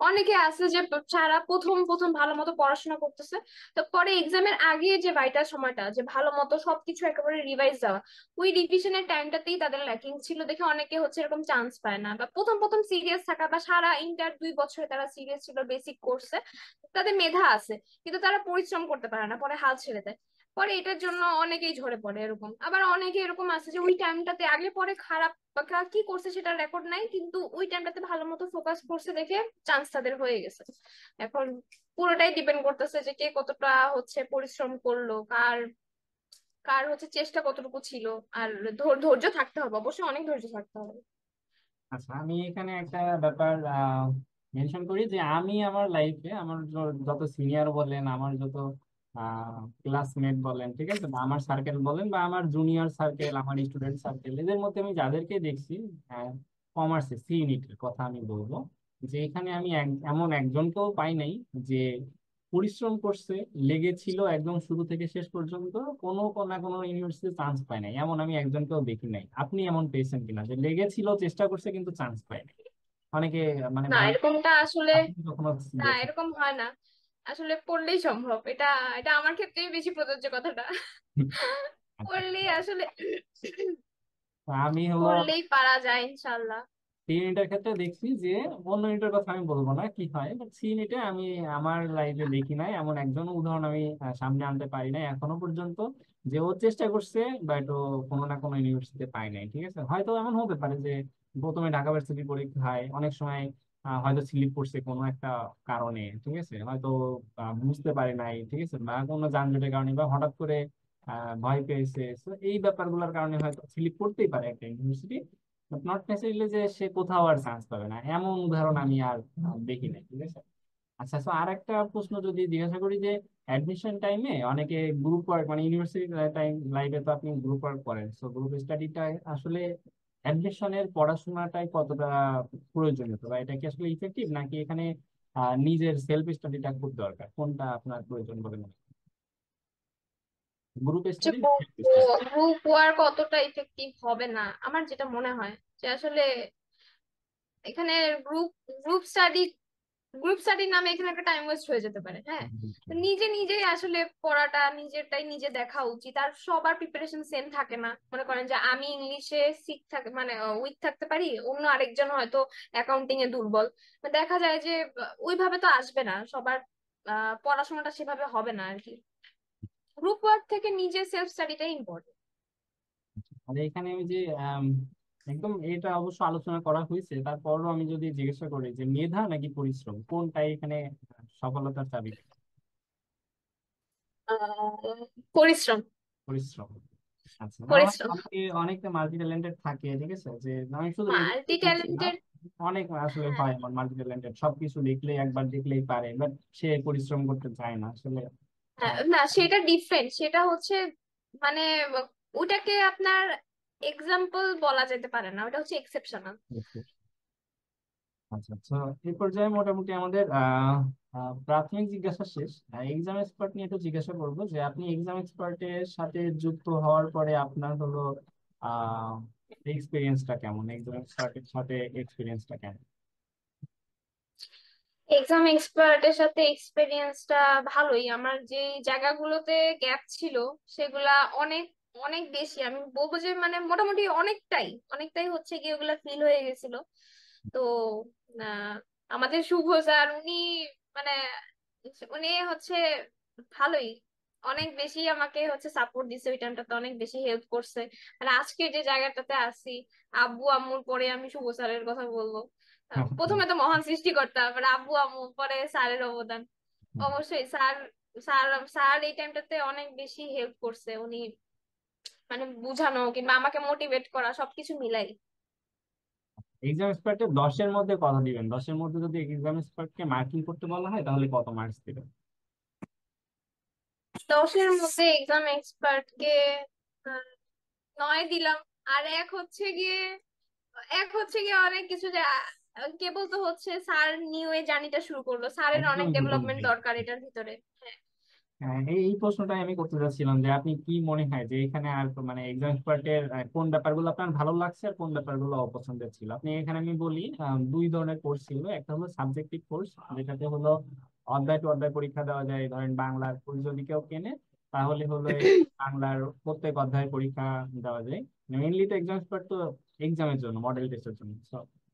অনেকে আছে যে সারা প্রথম প্রথম ভালো মতো পড়াশোনা করতেছে, তো পরে এক্সামের আগে যে ভাইটাল সময়টা যে ভালো মতো সবকিছু একেবারে রিভাইজ দেওয়া, ওই রিভিশনের টাইমটাতেই তাদের ল্যাকিং ছিল দেখে অনেকে হচ্ছে এরকম চান্স পায় না। বা প্রথম প্রথম সিরিয়াস থাকা বা সারা ইন্টার 2 বছরে তারা সিরিয়াস ছিল বেসিক কোর্সে, তাদের মেধা আছে কিন্তু তারা পরিশ্রম করতে পারে না, পরে হাল ছেড়ে দেয়। পরে এটার জন্য অনেকেই ঝরে পড়ে। এরকম আবার অনেকে এরকম আছে যে ওই টাইমটাতে আগে পরে খারাপ বা কি করছে সেটা রেকর্ড নাই, কিন্তু ওই টাইমটাতে ভালো মতো ফোকাস করছে দেখে চান্স তাদের হয়ে গেছে। এখন পুরোটাই ডিপেন্ড করতেছে যে কে কতটা হচ্ছে পরিশ্রম করলো, কার কার হচ্ছে চেষ্টা কতটুকু ছিল। আর ধৈর্য থাকতে হবে, অবশ্যই অনেক ধৈর্য থাকতে হবে। আচ্ছা, আমি এখানে একটা ব্যাপার মেনশন করি যে আমি আমার লাইফে আমার যত সিনিয়র বলেন, আমার যত ক্লাসমেট বলেন, ঠিক আছে, বা আমার সার্কেল বলেন, বা আমার জুনিয়র সার্কেল, আমার স্টুডেন্ট সার্কেল, এদের মধ্যে আমি যাদেরকে দেখছি কমার্সে সি ইউনিটের কথা আমি বলবো, যে এখানে আমি এমন একজনকেও পাই নাই যে পরিশ্রম করছে, লেগেছিল একদম শুরু থেকে শেষ পর্যন্ত, কোনো না কোনো ইউনিভার্সিটি চান্স পায় নাই, এমন আমি একজনকেও দেখি নাই। আপনি এমন পেয়েছেন কিনা যে লেগেছিল, চেষ্টা করছে, কিন্তু চান্স পায় নাই? অনেকে মানে না ভয়, এরকমটা আসলে, আপনি কখনো না দেখেন? এরকম হয় না। আসলে পড়লেই সম্ভব, এটা এটা আমার ক্ষেত্রেই বেশি প্রযোজ্য কথাটা। আচ্ছা, পড়লেই আসলে তো আমি হলো পড়লেই পারা যায় ইনশাল্লাহ। সি ইউনিটের ক্ষেত্রে দেখছি যে, অন্য ইউনিটের কথা আমি বলবো না কি হয়, বাট সি ইউনিটে আমি আমার লাইফে দেখি নাই এমন একজন উদাহরণ আমি সামনে আনতে পারি নাই এখনো পর্যন্ত, যে ও চেষ্টা করছে বাট ও কোনো না কোনো ইউনিভার্সিটিতে পায় নাই। ঠিক আছে, হয়তো এমন হতে পারে যে প্রথমে ঢাকা ভার্সিটি পরীক্ষায় অনেক সময় হয়তো স্লিপ করছে কোনো একটা কারণে, ঠিক আছে, হয়তো বুঝতে পারে নাই, ঠিক আছে, বা কোনো যানজটের কারণে, বা হঠাৎ করে ভয় পেয়েছে। So, এই ব্যাপারগুলোর কারণে হয়তো স্লিপ করতেই পারে একটা ইউনিভার্সিটি, বাট নট নেসেসারিলি যে সে কোথাও আর চান্স পাবে না, এমন উদাহরণ আমি আর দেখি নাই। ঠিক আছে। আচ্ছা, তো আর একটা প্রশ্ন যদি জিজ্ঞাসা করি যে অ্যাডমিশন টাইমে অনেকে গ্রুপ ওয়ার্ক, মানে ইউনিভার্সিটি টাইম লাইফে তো আপনি গ্রুপ ওয়ার্ক করেন, সো গ্রুপ স্টাডিটা আসলে অ্যাডমিশনের পড়াশোনাটাই কতটা প্রয়োজনীয়, বা এটা কি আসলে ইফেক্টিভ, নাকি এখানে নিজের সেলফ স্টাডিটা খুব দরকার, কোনটা আপনার প্রয়োজন বলে মনে হয়, গ্রুপ স্টাডি না সেলফ স্টাডি? গ্রুপ ওয়ার্ক অতটা ইফেক্টিভ হবে না আমার যেটা মনে হয়, যে আসলে এখানে গ্রুপ গ্রুপ স্টাডি গ্রুপ স্টাডির নামে এখানে একটা টাইম ওয়েস্ট হয়ে যেতে পারে। হ্যাঁ, তো নিজে নিজেই আসলে পড়াটা নিজেরটাই নিজে দেখা উচিত। আর সবার প্রিপারেশন সেম থাকে না। মনে করেন যে আমি ইংলিশে শিখ থাকে মানে উইক থাকতে পারি, অন্য আরেকজন হয়তো অ্যাকাউন্টিং এ দুর্বল। তো দেখা যায় যে ওইভাবে তো আসবে না সবার, পড়াশোনাটা সেভাবে হবে না আর কি। গ্রুপ ওয়ার্ক থেকে নিজে সেলফ স্টাডিটাই ইম্পর্টেন্ট। আর এখানে আমি যে একদম এটা অবশ্য আলোচনা করা হয়েছে, তারপরও আমি যদি জিজ্ঞাসা করি যে মেধা নাকি পরিশ্রম, কোনটাই এখানে সফলতার চাবি? পরিশ্রম। পরিশ্রম। আচ্ছা, না, পরিশ্রম। অনেকে অনেকে মাল্টি ট্যালেন্টেড থাকে, ঠিক আছে, যে আমি শুধু মাল্টি এগুলো বলছি না, ট্যালেন্টেড। অনেক আসলে হয় এমন মাল্টি ট্যালেন্টেড, সবকিছু দেখলেই একবার দেখলেই পারে, বাট সে পরিশ্রম করতে চায় না আসলে। হ্যাঁ, না সেটা ডিফারেন্ট, সেটা হচ্ছে মানে ওটাকে আপনার এক্সাম্পল বলা যেতে পারে না, ওটা হচ্ছে এক্সেপশনাল। আচ্ছা, আচ্ছা, এই পর্যায়ে মোটামুটি আমাদের প্রাথমিক জিজ্ঞাসা শেষ। এক্সাম এক্সপার্ট নিয়ে একটু জিজ্ঞাসা করবো যে আপনি এক্সাম এক্সপার্টের সাথে যুক্ত হওয়ার পরে আপনার হলো আহ এক্সপিরিয়েন্সটা কেমন, এক্সাম এক্সপার্টের সাথে এক্সপিরিয়েন্সটা কেমন? এক্সাম এক্সপার্টের সাথে এক্সপেরিয়েন্সটা ভালোই। আমার যে জায়গাগুলোতে গ্যাপ ছিল সেগুলা অনেক অনেক বেশি, আমি বলবো যে মানে মোটামুটি অনেকটাই অনেকটাই হচ্ছে গিয়ে ওগুলা ফিল হয়ে গেছিল। তো আহ, আমাদের শুভ স্যার উনি মানে উনি হচ্ছে ভালোই, অনেক বেশি আমাকে হচ্ছে সাপোর্ট দিছে ওই টাইমটাতে, অনেক বেশি হেল্প করছে। মানে আজকে যে জায়গাটাতে আছি, আব্বু আম্মুর পরে আমি শুভ স্যারের কথা বলবো। প্রথমে তো মহান সৃষ্টিকর্তা, তারপরে আব্বু আম্মু, পরে স্যারের অবদান। অবশ্যই স্যার, স্যার স্যার এই টাইমটাতে অনেক বেশি হেল্প করছে উনি, মানে বুঝানো কিংবা আমাকে মোটিভেট করা সবকিছু মিলাই। এক্সাম এক্সপার্টের 10-এর মধ্যে কত দিবেন? 10-এর মধ্যে যদি এক্সাম এক্সপার্টকে মার্কিং করতে বলা হয় তাহলে কত মার্কস দিবেন? 10-এর মধ্যে এক্সাম এক্সপার্টকে 9 দিলাম। আর এক হচ্ছে গিয়ে অনেক কিছু যে কেবল তো হচ্ছে স্যার নিউ এই জার্নিটা শুরু করলো, স্যারের অনেক একদম নতুন ডেভেলপমেন্ট ভাই। দরকার এটার ভিতরে। হ্যাঁ। হ্যাঁ, এই এই প্রশ্নটাই আমি করতে চাচ্ছিলাম যে আপনি কি মনে হয় যে এখানে আর মানে এক্সাম এক্সপার্টের কোন ব্যাপারগুলো আপনার ভালো লাগছে আর কোন ব্যাপারগুলো অপছন্দের ছিল? আপনি এখানে আমি বলি দুই ধরনের কোর্স ছিল, একটা হলো সাবজেক্টিভ কোর্স, যেটাতে হলো অধ্যায় টু অধ্যায় পরীক্ষা দেওয়া যায়, ধরেন বাংলার বই যদি কেউ কেনে তাহলে হলো এই বাংলার প্রত্যেক অধ্যায় পরীক্ষা দেওয়া যায়। মেইনলি তো এক্সাম এক্সপার্ট তো এক্সামের জন্য, মডেল টেস্টের জন্য।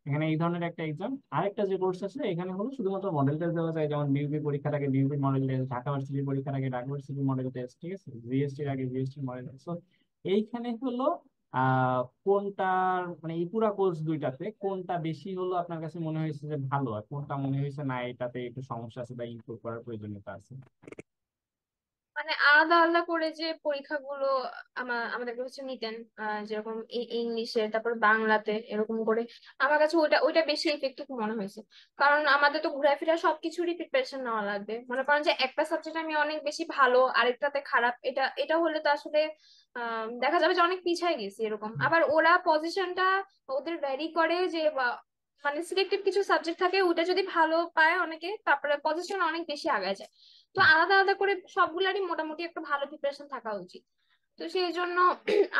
এখানে এই ধরনের একটা এক্সাম। আরেকটা যে কোর্স আছে এখানে হলো শুধুমাত্র মডেল টেস্ট দেওয়া যায়, যেমন বিউপি পরীক্ষার আগে BUP model test, Dhaka varsity পরীক্ষার আগে ঢাকা ভার্সিটি মডেল টেস্ট, ঠিক আছে, জিএসটির আগে জিএসটি মডেল টেস্ট। তো এইখানে হলো কোনটার মানে এই পুরা কোর্স দুইটাতে কোনটা বেশি হলো আপনার কাছে মনে হয়েছে যে ভালো, আর কোনটা মনে হয়েছে না এটাতে একটু সমস্যা আছে বা ইমপ্রুভ করার প্রয়োজনীয়তা আছে? মানে আলাদা আলাদা করে যে পরীক্ষাগুলো আমাদেরকে হচ্ছে নিতেন, যেরকম ইংলিশে, তারপর বাংলাতে, এরকম করে আমার কাছে ওইটা ওইটা বেশি ইফেক্টিভ মনে হয়েছে। কারণ আমাদের তো ঘোরাফেরা সবকিছুরই প্রিপারেশন নেওয়া লাগবে। মনে করেন যে একটা সাবজেক্ট আমি অনেক বেশি ভালো, আরেকটাতে খারাপ, এটা এটা হলে তো আসলে দেখা যাবে যে অনেক পিছায় গেছি এরকম। আবার ওরা পজিশনটা ওদের ভ্যারি করে যে মানে সিলেক্টিভ কিছু সাবজেক্ট থাকে, ওটা যদি ভালো পায় অনেকে, তারপরে পজিশন অনেক বেশি আগায় যায়। তো আলাদা আলাদা করে সবগুলারই মোটামুটি একটা ভালো প্রিপারেশন থাকা উচিত। তো সেই জন্য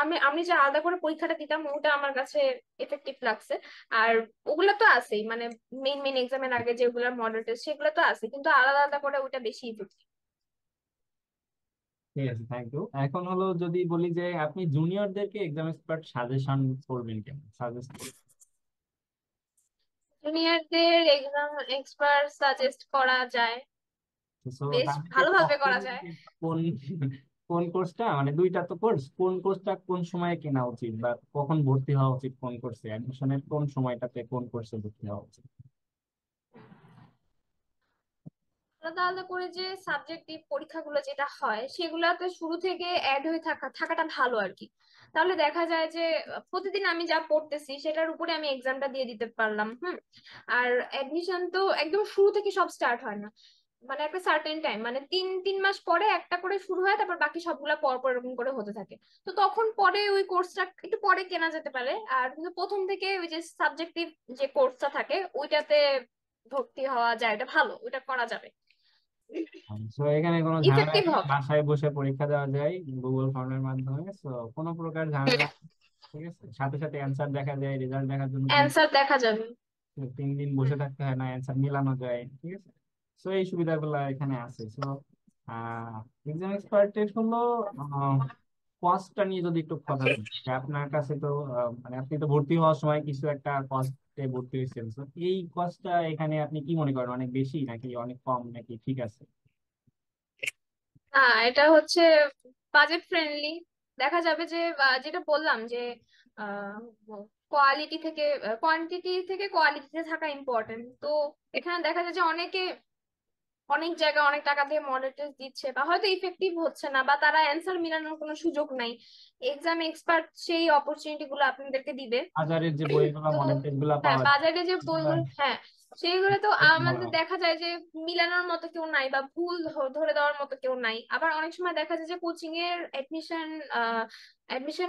আমি আমি যে আলাদা করে পরীক্ষাটা দিতাম ওটা আমার কাছে এফেক্টিভ লাগছে। আর ওগুলা তো আছেই, মানে মেইন মেইন এক্সামের আগে যেগুলো মডেল টেস্ট সেগুলো তো আছে, কিন্তু আলাদা আলাদা করে ওটা বেশি ইফেক্টিভ। ঠিক আছে, থ্যাংক ইউ। এখন হলো যদি বলি যে আপনি জুনিয়রদেরকে এক্সাম এক্সপার্ট সাজেশন করবেন কেন, সাজেস্ট করবেন? জুনিয়রদের এক্সাম এক্সপার্ট সাজেস্ট করা যায়, তো বেশ তাদেরকে ভালোভাবে কখন করা যায়। কোন কোন কোর্সটা, মানে দুইটা তো কোর্স, কোন কোর্সটা কোন সময়ে কেনা উচিত বা কখন ভর্তি হওয়া উচিত, কোন কোর্সে অ্যাডমিশনের কোন সময়টাতে কোন কোর্সে ভর্তি হওয়া উচিত? আলাদা আলাদা করে যে সাবজেক্টিভ পরীক্ষাগুলো যেটা হয় সেগুলাতে শুরু থেকে অ্যাড হয়ে থাকাটা ভালো আর কি। তাহলে দেখা যায় যে প্রতিদিন আমি যা পড়তেছি সেটার উপরে আমি এক্সামটা দিয়ে দিতে পারলাম। আর অ্যাডমিশন তো একদম শুরু থেকে সব স্টার্ট হয় না, মানে একটা সার্টেন টাইম, মানে তিন তিন মাস পরে একটা করে শুরু হয়, তারপর বাকি সবগুলা পর পর এরকম করে হতে থাকে। তো তখন পরে ওই কোর্সটা একটু পরে কেনা যেতে পারে। আর কিন্তু প্রথম থেকে ওই যে সাবজেক্টিভ যে কোর্সটা থাকে ওইটাতে ভর্তি হওয়া যায়, এটা ভালো, ওইটা করা যাবে, তো এখানে কোনো ঝামেলা ইফেক্টিভ নেই, হবে। বাসায় বসে পরীক্ষা দেওয়া যায় গুগল ফর্মের মাধ্যমে। তো কোনো প্রকার ঝামেলা নেই, ঠিক আছে। সাথে সাথে অ্যান্সার দেখা যায়, রেজাল্ট দেখার জন্য অ্যান্সার দেখা যাবে। 3 দিন বসে থাকতে হয় না, অ্যান্সার মিলানো যায়, ঠিক আছে। তো এই সুবিধাগুলো এখানে আছে। তো এক্সাম এক্সপার্টের হলো কস্টটা নিয়ে যদি একটু কথা বলি, যে আপনার কাছে তো মানে আপনি তো ভর্তি হওয়ার সময় কিছু একটা কস্টে ভর্তি হয়েছেন, তো এই কস্টটা এখানে আপনি কি মনে করেন, অনেক বেশি নাকি অনেক কম নাকি ঠিক আছে? এটা হচ্ছে বাজেট ফ্রেন্ডলি। দেখা যাবে যে যেটা বললাম যে কোয়ালিটি থেকে কোয়ান্টিটি থেকে কোয়ালিটিতে থাকা ইম্পর্টেন্ট। তো এখানে দেখা যায় যে অনেকে অনেক জায়গায় অনেক টাকা দিয়ে মডেল টেস্ট দিচ্ছে, বা হয়তো ইফেক্টিভ হচ্ছে না, বা তারা অ্যান্সার মিলানোর কোনো সুযোগ নাই। এক্সাম এক্সপার্ট সেই অপরচুনিটি গুলো আপনাদেরকে দিবে। বাজারের যে বইগুলো তো মডেল টেস্ট গুলো হ্যাঁ, পাওয়া যায় বাজারে যে সেগুলো বইগুলো, হ্যাঁ, সেইগুলো তো একটু ভালো আমাদের হবে। দেখা যায় যে মিলানোর মতো কেউ নাই, বা ভুল ধরে দেওয়ার মতো কেউ নাই। আবার অনেক সময় দেখা যায় যে কোচিং এর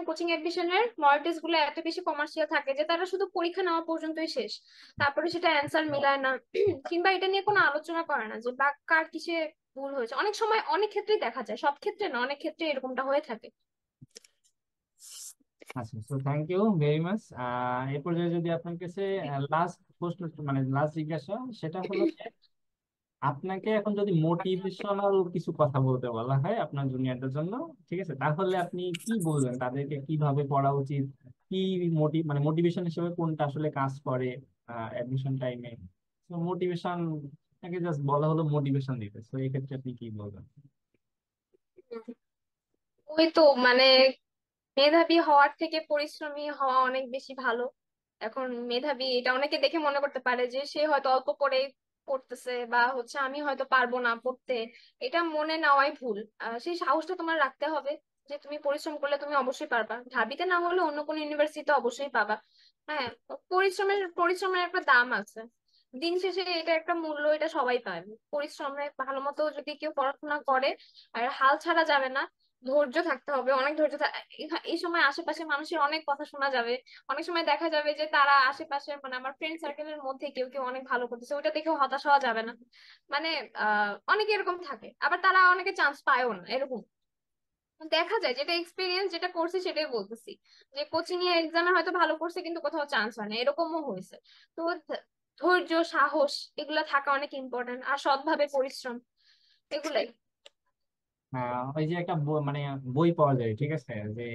কোচিং এডমিশনের মডেল টেস্ট গুলো এত বেশি কমার্শিয়াল থাকে যে তারা শুধু পরীক্ষা নেওয়া পর্যন্তই শেষ, তারপরে সেটা অ্যান্সার মিলায় না, কিংবা এটা নিয়ে কোনো আলোচনা করে না যে বা কার কিসে ভুল হয়েছে। অনেক সময় অনেক ক্ষেত্রেই দেখা যায়, সব ক্ষেত্রে না, অনেক ক্ষেত্রে এরকমটা হয়ে থাকে। আচ্ছা, তো থ্যাংক ইউ ভেরি মাচ। এই পর্যায়ে যদি আপনার কাছে লাস্ট প্রশ্ন, মানে লাস্ট জিজ্ঞাসা, সেটা হলো যে আপনাকে এখন যদি মোটিভেশনাল কিছু কথা বলতে বলা হয় আপনার জুনিয়রদের জন্য, ঠিক আছে, তাহলে আপনি কি বলবেন, তাদেরকে কিভাবে পড়া উচিত, কি মানে মোটিভেশন হিসেবে কোনটা আসলে কাজ করে অ্যাডমিশন টাইমে? তো মোটিভেশন, তাকে জাস্ট বলা হলো মোটিভেশন দিতে, তো এই ক্ষেত্রে আপনি কি বলবেন? ওই তো মানে মেধাবী হওয়ার থেকে পরিশ্রমী হওয়া অনেক বেশি ভালো। এখন মেধাবী এটা অনেকে দেখে মনে করতে পারে যে সে হয়তো অল্প করে পড়তেছে, বা হচ্ছে আমি হয়তো পারবো না পড়তে। এটা মনে নেওয়াই ভুল। সেই সাহসটা তোমার রাখতে হবে যে তুমি পরিশ্রম করলে তুমি অবশ্যই পারবা, ঢাবিতে না হলে অন্য কোনো ইউনিভার্সিটিতে অবশ্যই পাবা। হ্যাঁ, পরিশ্রমের একটা দাম আছে। দিন শেষে এটা একটা মূল্য, এটা সবাই পাবে। পরিশ্রমে ভালো মতো যদি কেউ পড়াশোনা করে, আর হাল ছাড়া যাবে না, ধৈর্য থাকতে হবে, অনেক ধৈর্য এই সময় আশেপাশে মানুষের অনেক কথা শোনা যাবে। অনেক সময় দেখা যাবে যে তারা আশেপাশে, মানে আমার ফ্রেন্ড সার্কেলের মধ্যে কেউ কেউ অনেক ভালো করতেছে, ওইটা দেখেও হতাশ হওয়া যাবে না। মানে অনেকে এরকম থাকে, আবার তারা অনেকে চান্স পায়ও না এরকম দেখা যায়। যেটা এক্সপিরিয়েন্স, যেটা করছি সেটাই বলতেছি, যে কোচিং এ এক্সামে হয়তো ভালো করছে কিন্তু কোথাও চান্স হয় না, এরকমও হয়েছে। তো ধৈর্য, সাহস, এগুলা থাকা অনেক ইম্পর্টেন্ট, আর সৎভাবে পরিশ্রম, এগুলাই। ওই যে একটা মানে বই পাওয়া যায়, ঠিক আছে, যে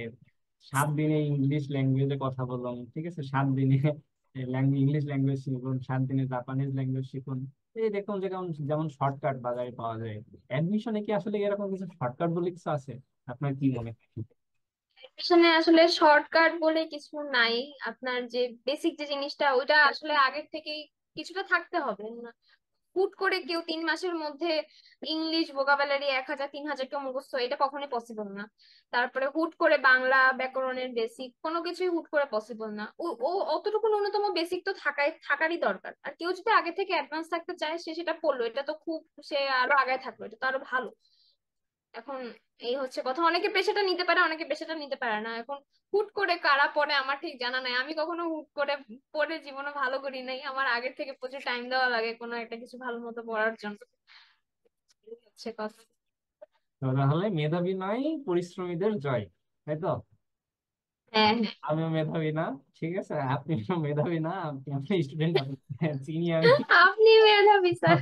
7 দিনে ইংলিশ ল্যাঙ্গুয়েজে কথা বললাম, ঠিক আছে, 7 দিনে ইংলিশ ল্যাঙ্গুয়েজ শিখুন, 7 দিনে জাপানিজ ল্যাঙ্গুয়েজ শিখুন। এই দেখুন যে কেমন যেমন শর্টকাট বাজারে পাওয়া যায়। অ্যাডমিশনে কি আসলে এরকম কিছু শর্টকাট বলে কিছু আছে? আপনার কি মনে হয়? এখানে আসলে শর্টকাট বলে কিছু নাই। আপনার যে বেসিক যে জিনিসটা ওইটা আসলে আগের থেকেই কিছুটা থাকতে হবে না। হুট করে কেউ 3 মাসের মধ্যে ইংলিশ ভোকাবুলারি 1,000 3,000 কেউ মুখস্থ, এটা কখনোই পসিবল না। তারপরে হুট করে বাংলা ব্যাকরণের বেসিক কোনো কিছুই হুট করে পসিবল না। ও ও অতটুকু ন্যূনতম বেসিক তো থাকারই দরকার। আর কেউ যদি আগে থেকে অ্যাডভান্স থাকতে চায় সে সেটা পড়লো, এটা তো খুব, সে আরো আগায় থাকলো, এটা তো আরো ভালো। এখন এই হচ্ছে কথা, অনেকে পেশাটা নিতে পারে অনেকে পেশাটা নিতে পারে না। এখন হুট করে কারা পড়ে আমার ঠিক জানা নাই, আমি কখনো হুট করে পড়ে জীবনে ভালো করি নাই। আমার আগের থেকে প্রচুর টাইম দেওয়া লাগে কোনো একটা কিছু ভালো মতো পড়ার জন্য। এই হচ্ছে কথা। তো তাহলে মেধাবী নয়, পরিশ্রমীদের জয়, তাই তো? হ্যাঁ, হ্যাঁ। আমিও মেধাবী না, ঠিক আছে, আপনিও মেধাবী না, আপনি স্টুডেন্ট, চিনি আমি। আপনি মেধাবী স্যার।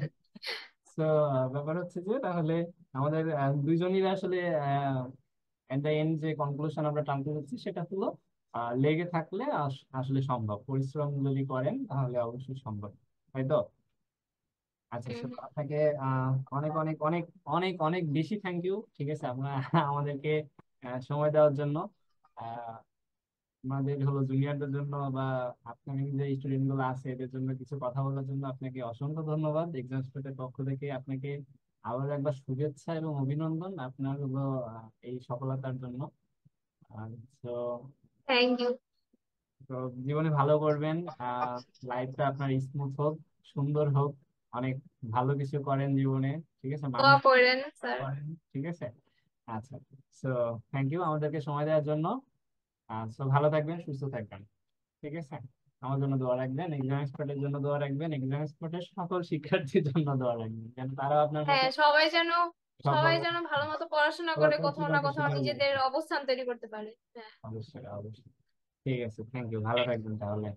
তো ব্যাপার হচ্ছে যে তাহলে আমাদের দুইজনের আসলে এট দ্য এন্ড যে কনক্লুশন আমরা টানতে যাচ্ছি সেটা হলো লেগে থাকলে আসলে সম্ভব, পরিশ্রম যদি করেন তাহলে অবশ্যই সম্ভব, তাই তো? আচ্ছা, হুম, হুম। আপনাকে অনেক অনেক অনেক অনেক অনেক বেশি থ্যাংক ইউ, ঠিক আছে, আপনার আমাদেরকে সময় দেওয়ার জন্য। আহ, আমাদের হলো জুনিয়রদের জন্য বা আপকামিং যে স্টুডেন্ট গুলো আছে এদের জন্য কিছু কথা বলার জন্য আপনাকে অসংখ্য ধন্যবাদ। এক্সাম স্কুলের পক্ষ থেকে আপনাকে আবার একবার শুভেচ্ছা এবং অভিনন্দন আপনার হলো এই সফলতার জন্য। তো থ্যাংক ইউ। তো জীবনে ভালো করবেন, লাইফটা আপনার স্মুথ হোক, সুন্দর হোক, অনেক ভালো কিছু করেন জীবনে, ঠিক আছে, দোয়া মানুষ করেন স্যার। করেন, ঠিক আছে। আচ্ছা, সো থ্যাংক ইউ আমাদেরকে সময় দেওয়ার জন্য। সো ভালো থাকবেন, সুস্থ থাকবেন, ঠিক আছে। আমার জন্য দোয়া রাখবেন, এক্সাম এক্সপার্টের জন্য দোয়া রাখবেন, এক্সাম এক্সপার্টের সকল শিক্ষার্থীর জন্য দোয়া রাখবেন, যেন তারা আপনার মতো হ্যাঁ, সবাই যেন সফল, ভালো মতো পড়াশোনা করে সফলতার কোথাও না চূড়ান্ত কোথাও শিখরে নিজেদের উঠবে। অবস্থান তৈরি করতে পারে। হ্যাঁ। অবশ্যই অবশ্যই, ঠিক আছে, থ্যাংক ইউ, ভালো থাকবেন তাহলে।